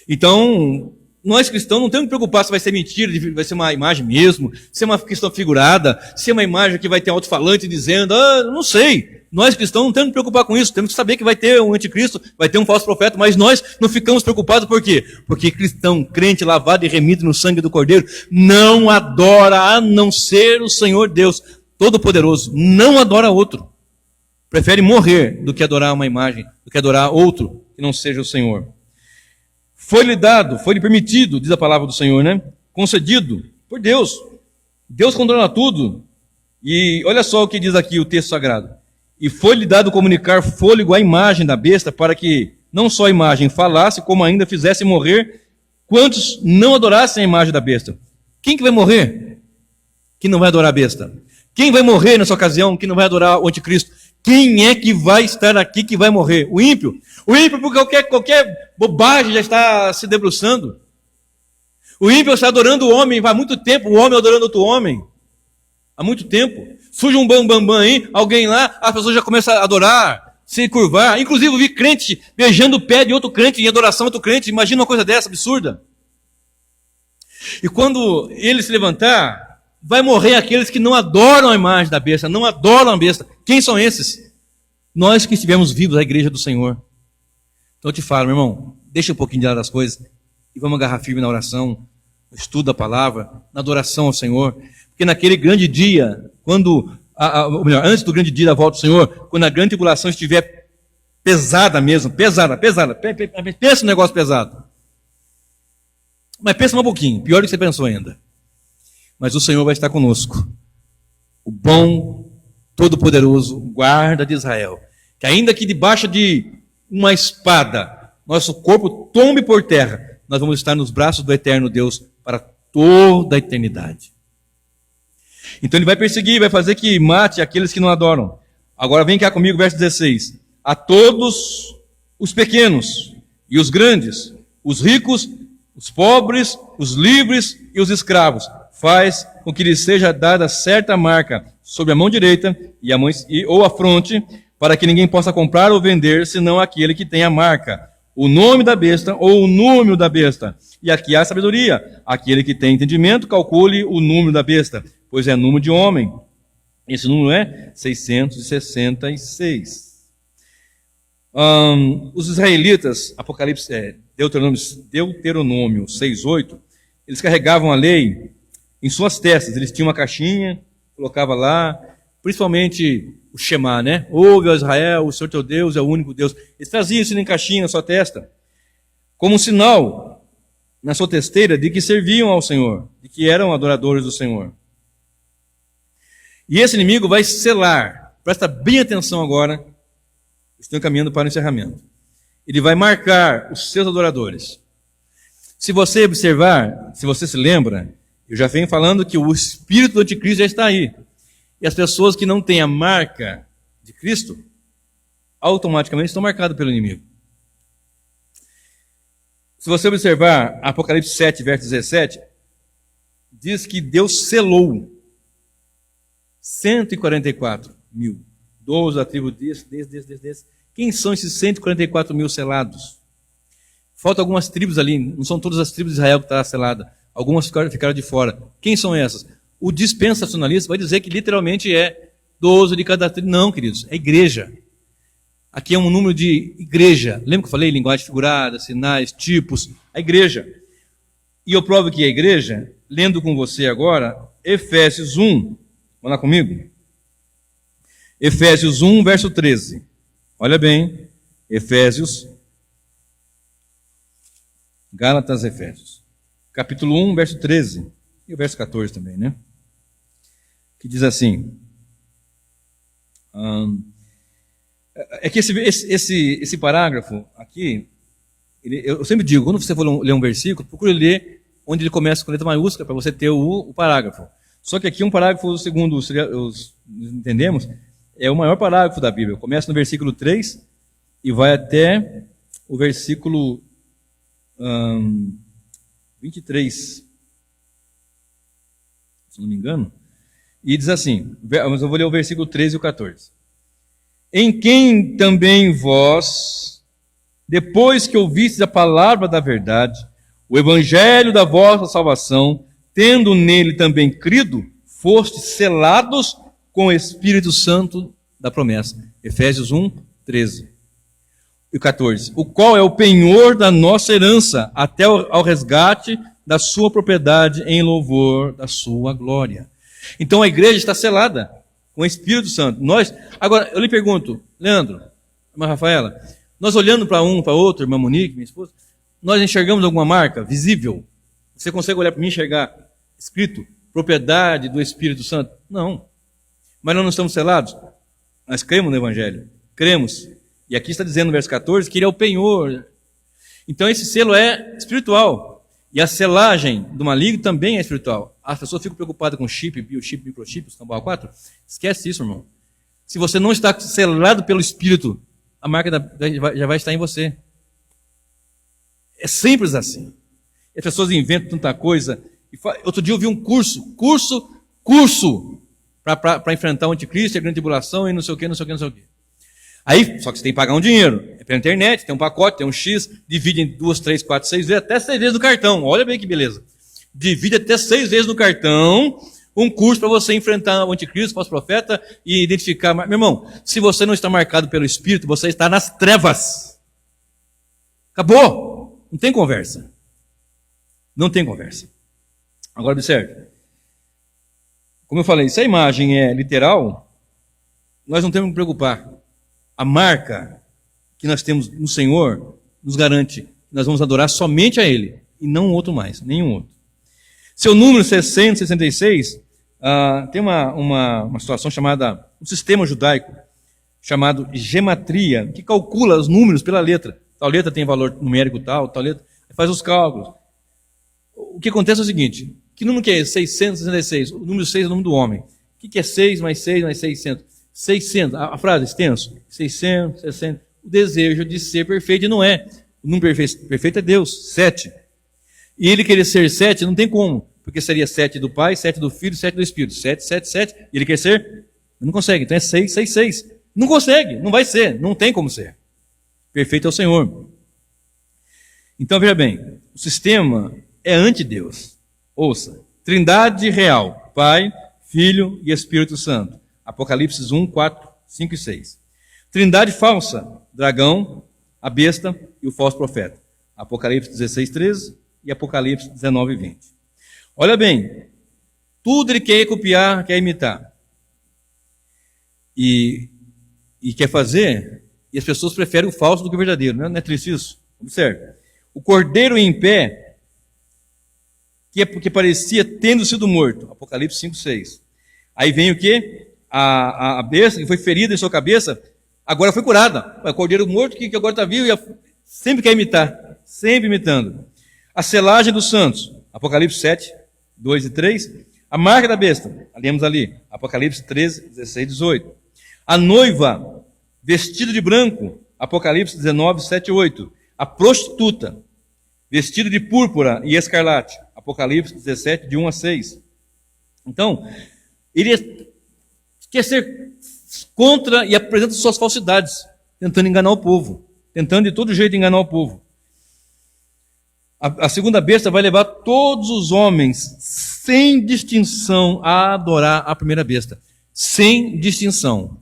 Então, nós cristãos não temos que preocupar se vai ser mentira, vai ser uma imagem mesmo, se é uma questão figurada, se é uma imagem que vai ter alto-falante dizendo, não sei. Nós cristãos não temos que preocupar com isso, temos que saber que vai ter um anticristo, vai ter um falso profeta, mas nós não ficamos preocupados por quê? Porque cristão, crente, lavado e remido no sangue do Cordeiro, não adora a não ser o Senhor Deus Todo-Poderoso, não adora outro. Prefere morrer do que adorar uma imagem, do que adorar outro que não seja o Senhor. Foi-lhe dado, foi-lhe permitido, diz a palavra do Senhor, né? Concedido por Deus. Deus controla tudo. E olha só o que diz aqui o texto sagrado. E foi-lhe dado comunicar fôlego à imagem da besta, para que não só a imagem falasse, como ainda fizesse morrer quantos não adorassem a imagem da besta. Quem que vai morrer? Que não vai adorar a besta. Quem vai morrer nessa ocasião que não vai adorar o anticristo? Quem é que vai estar aqui que vai morrer? O ímpio? O ímpio porque qualquer bobagem já está se debruçando. O ímpio está adorando o homem há muito tempo, o homem adorando outro homem. Há muito tempo. Surge um bambambam aí, alguém lá, as pessoas já começam a adorar, se curvar. Inclusive eu vi crente beijando o pé de outro crente, em adoração a outro crente. Imagina uma coisa dessa, absurda. E quando ele se levantar, vai morrer aqueles que não adoram a imagem da besta, não adoram a besta. Quem são esses? Nós que estivemos vivos, a igreja do Senhor. Então eu te falo, meu irmão, deixa um pouquinho de lado das coisas e vamos agarrar firme na oração, no estudo da palavra, na adoração ao Senhor. Porque naquele grande dia, ou melhor, antes do grande dia da volta do Senhor, quando a grande tribulação estiver pesada mesmo, pesada, pensa no negócio pesado. Mas pensa um pouquinho, pior do que você pensou ainda. Mas o Senhor vai estar conosco. O bom, todo-poderoso, guarda de Israel. Que ainda que debaixo de uma espada, nosso corpo tombe por terra, nós vamos estar nos braços do eterno Deus para toda a eternidade. Então ele vai perseguir, vai fazer que mate aqueles que não adoram. Agora vem cá comigo, verso 16. A todos os pequenos e os grandes, os ricos, os pobres, os livres e os escravos. Faz com que lhes seja dada certa marca sobre a mão direita ou a fronte, para que ninguém possa comprar ou vender, senão aquele que tem a marca, o nome da besta ou o número da besta. E aqui há sabedoria. Aquele que tem entendimento, calcule o número da besta, pois é número de homem. Esse número é 666. Os israelitas, Deuteronômio 6:8, eles carregavam a lei em suas testas. Eles tinham uma caixinha, colocava lá, principalmente o Shema, né? Ouve, ó Israel, o Senhor teu Deus é o único Deus. Eles traziam isso em caixinha na sua testa, como um sinal na sua testeira de que serviam ao Senhor, de que eram adoradores do Senhor. E esse inimigo vai selar, presta bem atenção agora, estou caminhando para o encerramento. Ele vai marcar os seus adoradores. Se você observar, se você se lembra, eu já venho falando que o espírito do anticristo já está aí. E as pessoas que não têm a marca de Cristo, automaticamente estão marcadas pelo inimigo. Se você observar Apocalipse 7, verso 17, diz que Deus selou 144 mil. 12 da tribo desse. Quem são esses 144 mil selados? Faltam algumas tribos ali, não são todas as tribos de Israel que estão seladas. Algumas ficaram de fora. Quem são essas? O dispensacionalista vai dizer que literalmente é 12 de cada tribo. Não, queridos, é igreja. Aqui é um número de igreja. Lembra que eu falei? Linguagem figurada, sinais, tipos. A igreja. E eu provo que é igreja, lendo com você agora, Efésios 1. Vamos lá comigo? Efésios 1, verso 13. Olha bem. Gálatas, Efésios. Capítulo 1, verso 13. E o verso 14 também, né? Que diz assim. É que esse parágrafo aqui, eu sempre digo, quando você for ler um versículo, procure ler onde ele começa com letra maiúscula, para você ter o parágrafo. Só que aqui um parágrafo, segundo entendemos, é o maior parágrafo da Bíblia. Começa no versículo 3 e vai até o versículo 23, se não me engano. E diz assim, mas eu vou ler o versículo 13 e o 14. Em quem também vós, depois que ouvistes a palavra da verdade, o evangelho da vossa salvação, tendo nele também crido, fostes selados com o Espírito Santo da promessa. Efésios 1, 13 e 14. O qual é o penhor da nossa herança, até ao resgate da sua propriedade, em louvor da sua glória. Então a igreja está selada com o Espírito Santo. Agora, eu lhe pergunto, Leandro, irmã Rafaela, nós olhando para um, para outro, irmã Monique, minha esposa, nós enxergamos alguma marca visível? Você consegue olhar para mim e enxergar escrito propriedade do Espírito Santo? Não. Mas nós não estamos selados? Nós cremos no Evangelho. Cremos. E aqui está dizendo no verso 14 que ele é o penhor. Então esse selo é espiritual. E a selagem do maligno também é espiritual. As pessoas ficam preocupadas com chip, biochip, microchip, escambau 4. Esquece isso, irmão. Se você não está selado pelo Espírito, a marca já vai estar em você. É simples assim. E as pessoas inventam tanta coisa. Outro dia eu vi um curso para enfrentar o anticristo, a grande tribulação e não sei o que. Aí, só que você tem que pagar um dinheiro. É pela internet, tem um pacote, tem um X, divide em 2, 3, 4, 6 vezes, até 6 vezes no cartão. Olha bem que beleza. Divide até 6 vezes no cartão um curso para você enfrentar o anticristo, o falso profeta e identificar. Meu irmão, se você não está marcado pelo Espírito, você está nas trevas. Acabou. Não tem conversa. Não tem conversa. Agora observe. Como eu falei, se a imagem é literal, nós não temos que nos preocupar. A marca que nós temos no Senhor nos garante que nós vamos adorar somente a Ele e não outro mais, nenhum outro. Seu número 666 tem uma situação chamada, um sistema judaico chamado gematria, que calcula os números pela letra. Tal letra tem valor numérico tal letra, faz os cálculos. O que acontece é o seguinte, que número que é esse? 666, o número 6 é o número do homem. O que é 6 mais 6 mais 600? 600, a frase extenso, 600, 600. o desejo de ser perfeito, e não é. O número perfeito é Deus, 7. E ele querer ser 7 não tem como, porque seria 7 do Pai, 7 do Filho, 7 do Espírito. 7, 7, 7. E ele quer ser? Não consegue. Então é 6, 6, 6. Não consegue, não vai ser, não tem como ser. Perfeito é o Senhor. Então veja bem, o sistema é anti-Deus. Ouça, Trindade real, Pai, Filho e Espírito Santo. Apocalipse 1, 4, 5 e 6. Trindade falsa, dragão, a besta e o falso profeta. Apocalipse 16, 13 e Apocalipse 19, 20. Olha bem, tudo ele quer copiar, quer imitar. E quer fazer, e as pessoas preferem o falso do que o verdadeiro. Não é triste isso? Observe. O cordeiro em pé, que parecia tendo sido morto. Apocalipse 5, 6. Aí vem o quê? A besta que foi ferida em sua cabeça, agora foi curada. O cordeiro morto que agora está vivo e sempre quer imitar. Sempre imitando. A selagem dos santos. Apocalipse 7, 2 e 3. A marca da besta. Lemos ali. Apocalipse 13, 16 e 18. A noiva, vestido de branco. Apocalipse 19, 7 e 8. A prostituta, vestido de púrpura e escarlate. Apocalipse 17, de 1 a 6. Então, ele quer ser contra e apresenta suas falsidades, tentando enganar o povo, tentando de todo jeito enganar o povo. A segunda besta vai levar todos os homens, sem distinção, a adorar a primeira besta. Sem distinção.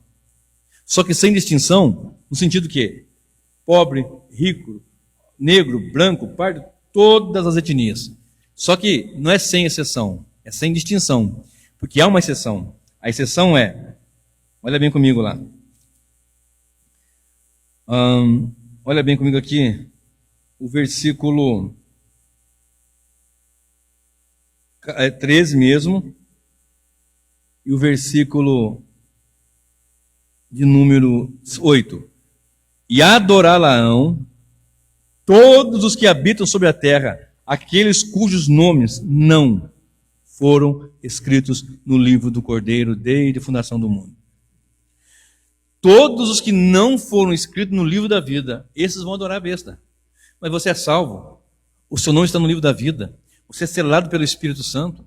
Só que sem distinção, no sentido que pobre, rico, negro, branco, pardo, todas as etnias. Só que não é sem exceção, é sem distinção. Porque há uma exceção. A exceção é, olha bem comigo lá. Olha bem comigo aqui, o versículo 13 mesmo, e o versículo de número 8. E adorá-la-ão todos os que habitam sobre a terra, aqueles cujos nomes não foram escritos no livro do Cordeiro desde a fundação do mundo. Todos os que não foram escritos no livro da vida, esses vão adorar a besta. Mas você é salvo. O seu nome está no livro da vida. Você é selado pelo Espírito Santo.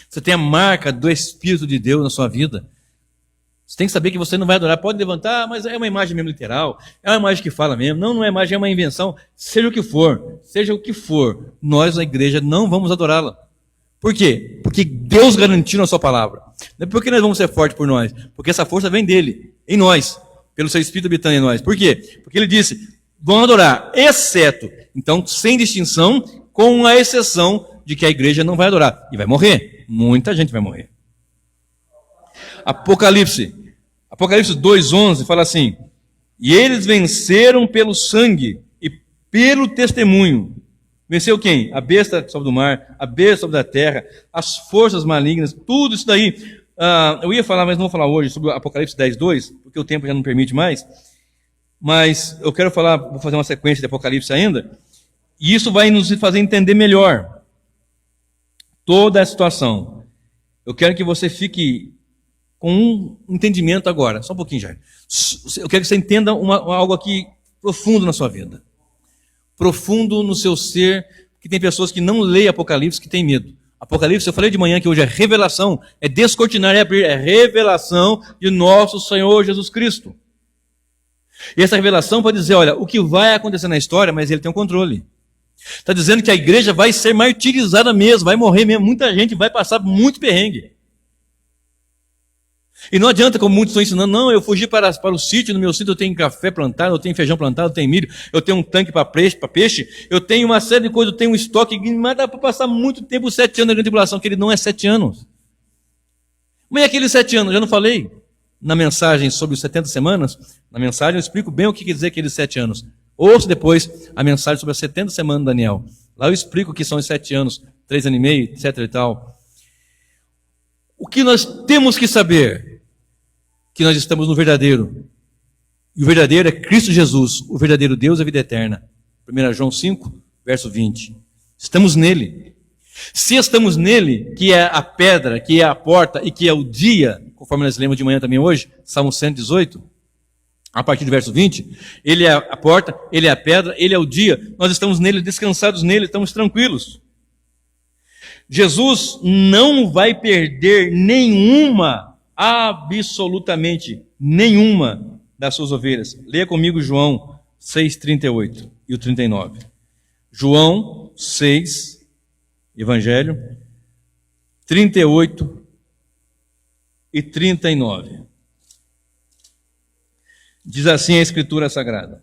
Você tem a marca do Espírito de Deus na sua vida. Você tem que saber que você não vai adorar. Pode levantar, mas é uma imagem mesmo literal. É uma imagem que fala mesmo. Não é imagem, é uma invenção. Seja o que for, nós na igreja não vamos adorá-la. Por quê? Porque Deus garantiu na sua palavra. Não é porque nós vamos ser fortes por nós. Porque essa força vem dele, em nós. Pelo seu Espírito habitando em nós. Por quê? Porque ele disse, vão adorar, exceto. Então, sem distinção, com a exceção de que a igreja não vai adorar. E vai morrer. Muita gente vai morrer. Apocalipse 2:11 fala assim: e eles venceram pelo sangue e pelo testemunho. Venceu quem? A besta sobre o mar, a besta sobre a terra, as forças malignas, tudo isso daí. Eu ia falar, mas não vou falar hoje sobre o Apocalipse 10:2, porque o tempo já não permite mais. Mas eu quero falar, vou fazer uma sequência de Apocalipse ainda, e isso vai nos fazer entender melhor toda a situação. Eu quero que você fique com um entendimento agora, só um pouquinho, Jair. Eu quero que você entenda algo aqui profundo na sua vida. Profundo no seu ser, que tem pessoas que não leem Apocalipse, que têm medo. Apocalipse, eu falei de manhã que hoje é revelação, é descortinar e abrir, é revelação de nosso Senhor Jesus Cristo. E essa revelação pode dizer, olha, o que vai acontecer na história, mas ele tem um controle. Está dizendo que a igreja vai ser martirizada mesmo, vai morrer mesmo, muita gente vai passar muito perrengue. E não adianta, como muitos estão ensinando, não, eu fugi para o sítio, no meu sítio eu tenho café plantado, eu tenho feijão plantado, eu tenho milho, eu tenho um tanque para peixe, eu tenho uma série de coisas, eu tenho um estoque, mas dá para passar muito tempo, 7 anos na grande tribulação, que ele não é 7 anos. Mas é aqueles 7 anos, já não falei na mensagem sobre os 70 semanas? Na mensagem eu explico bem o que quer dizer aqueles 7 anos. Ouça depois a mensagem sobre as 70 semanas de Daniel. Lá eu explico o que são os 7 anos, 3 anos e meio, etc e tal. O que nós temos que saber? Que nós estamos no verdadeiro. E o verdadeiro é Cristo Jesus, o verdadeiro Deus, a vida eterna. 1 João 5, verso 20. Estamos nele. Se estamos nele, que é a pedra, que é a porta e que é o dia, conforme nós lemos de manhã também hoje, Salmo 118, a partir do verso 20, ele é a porta, ele é a pedra, ele é o dia, nós estamos nele, descansados nele, estamos tranquilos. Jesus não vai perder nenhuma, absolutamente nenhuma das suas ovelhas. Leia comigo João 6:38 e o 39. João 6, Evangelho, 38 e 39. Diz assim a Escritura Sagrada: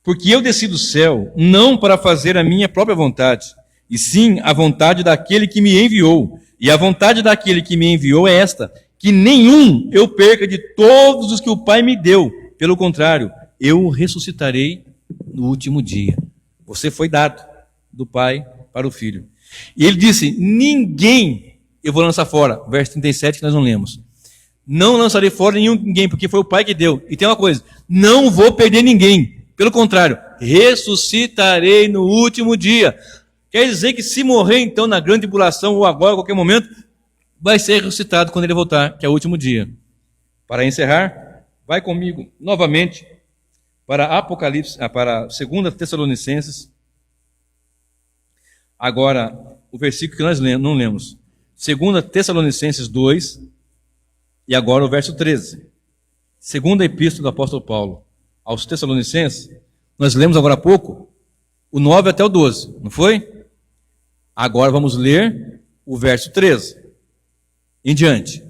porque eu desci do céu, não para fazer a minha própria vontade, e sim a vontade daquele que me enviou. E a vontade daquele que me enviou é esta, que nenhum eu perca de todos os que o Pai me deu. Pelo contrário, eu o ressuscitarei no último dia. Você foi dado do Pai para o Filho. E ele disse, ninguém eu vou lançar fora. Verso 37 que nós não lemos. Não lançarei fora ninguém, porque foi o Pai que deu. E tem uma coisa, não vou perder ninguém. Pelo contrário, ressuscitarei no último dia. Quer dizer que se morrer então na grande tribulação ou agora, a qualquer momento, vai ser ressuscitado quando ele voltar, que é o último dia. Para encerrar, vai comigo novamente para Apocalipse, para 2 Tessalonicenses. Agora, o versículo que nós não lemos. 2 Tessalonicenses 2, e agora o verso 13. Segunda epístola do apóstolo Paulo aos Tessalonicenses, nós lemos agora há pouco, o 9 até o 12, não foi? Agora vamos ler o verso 13 em diante.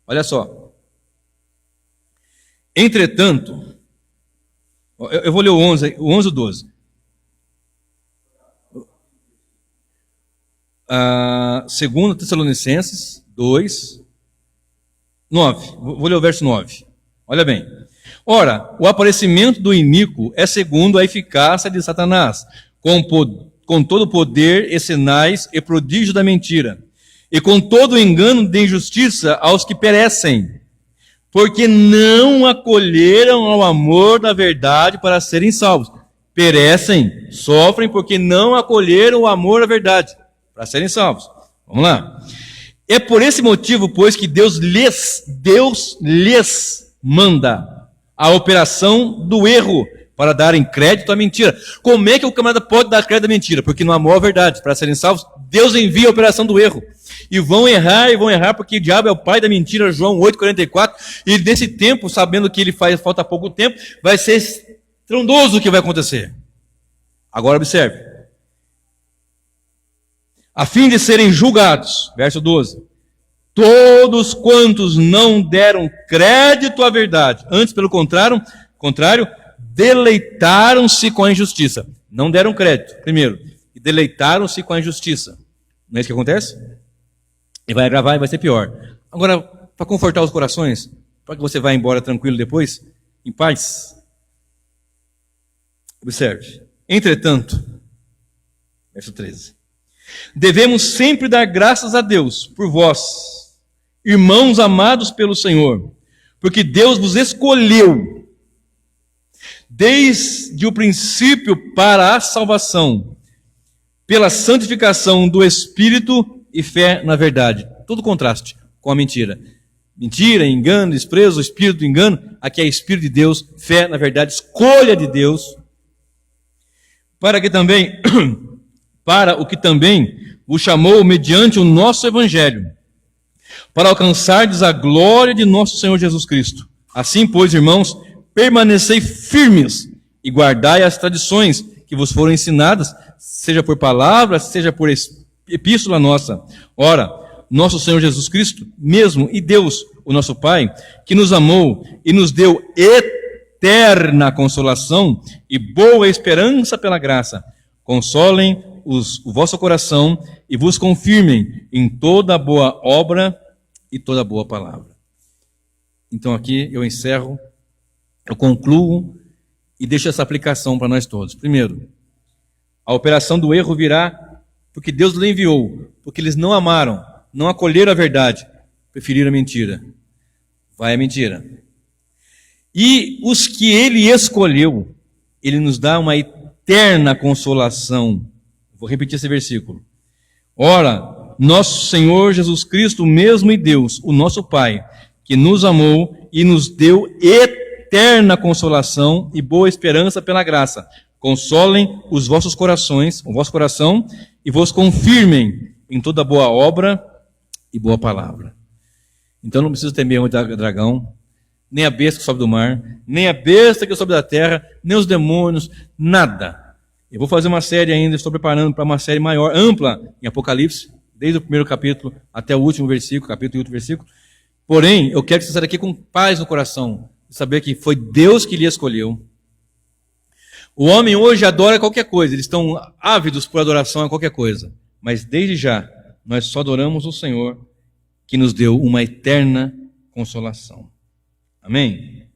Olha só. Entretanto, eu vou ler o 11 e o 12. 2 Tessalonicenses 2, 9. Vou ler o verso 9. Olha bem. Ora, o aparecimento do iníquo é segundo a eficácia de Satanás, com todo o poder e sinais e prodígio da mentira, e com todo o engano de injustiça aos que perecem, porque não acolheram ao amor da verdade para serem salvos. Perecem, sofrem, porque não acolheram o amor da verdade para serem salvos. Vamos lá. É por esse motivo, pois, que Deus lhes manda a operação do erro para darem crédito à mentira. Como é que o camarada pode dar crédito à mentira? Porque no amor à verdade, para serem salvos, Deus envia a operação do erro. E vão errar, porque o diabo é o pai da mentira, João 8,44, e nesse tempo, sabendo que ele falta pouco tempo, vai ser estrondoso o que vai acontecer. Agora observe. A fim de serem julgados, verso 12, todos quantos não deram crédito à verdade, antes pelo contrário, deleitaram-se com a injustiça. Não deram crédito, primeiro, e deleitaram-se com a injustiça. Não é isso que acontece? E vai agravar e vai ser pior. Agora, para confortar os corações, para que você vá embora tranquilo depois, em paz, observe. Entretanto, verso 13. Devemos sempre dar graças a Deus por vós, irmãos amados pelo Senhor, porque Deus vos escolheu desde o princípio para a salvação, pela santificação do Espírito e fé na verdade. Todo contraste com a mentira. Mentira, engano, desprezo, Espírito, engano. Aqui é Espírito de Deus, fé na verdade, escolha de Deus. Para o que também o chamou mediante o nosso Evangelho, para alcançardes a glória de nosso Senhor Jesus Cristo. Assim, pois, irmãos, permanecei firmes e guardai as tradições que vos foram ensinadas, seja por palavra, seja por epístola nossa. Ora, nosso Senhor Jesus Cristo, mesmo, e Deus, o nosso Pai, que nos amou e nos deu eterna consolação e boa esperança pela graça, consolem o vosso coração e vos confirmem em toda boa obra e toda boa palavra. Então aqui eu encerro, eu concluo e deixo essa aplicação para nós todos. Primeiro, a operação do erro virá porque Deus lhe enviou, porque eles não amaram, não acolheram a verdade, preferiram a mentira. Vai a mentira. E os que ele escolheu, ele nos dá uma eterna consolação. Vou repetir esse versículo. Ora, nosso Senhor Jesus Cristo, mesmo e Deus, o nosso Pai, que nos amou e nos deu eterna consolação e boa esperança pela graça. Consolem os vossos corações, o vosso coração, e vos confirmem em toda boa obra e boa palavra. Então não precisa temer o dragão, nem a besta que sobe do mar, nem a besta que sobe da terra, nem os demônios, nada. Eu vou fazer uma série ainda, estou preparando para uma série maior, ampla, em Apocalipse, desde o primeiro capítulo até o último versículo, capítulo e último versículo. Porém, eu quero que você saia daqui com paz no coração, saber que foi Deus que lhe escolheu. O homem hoje adora qualquer coisa, eles estão ávidos por adoração a qualquer coisa. Mas desde já, nós só adoramos o Senhor que nos deu uma eterna consolação. Amém?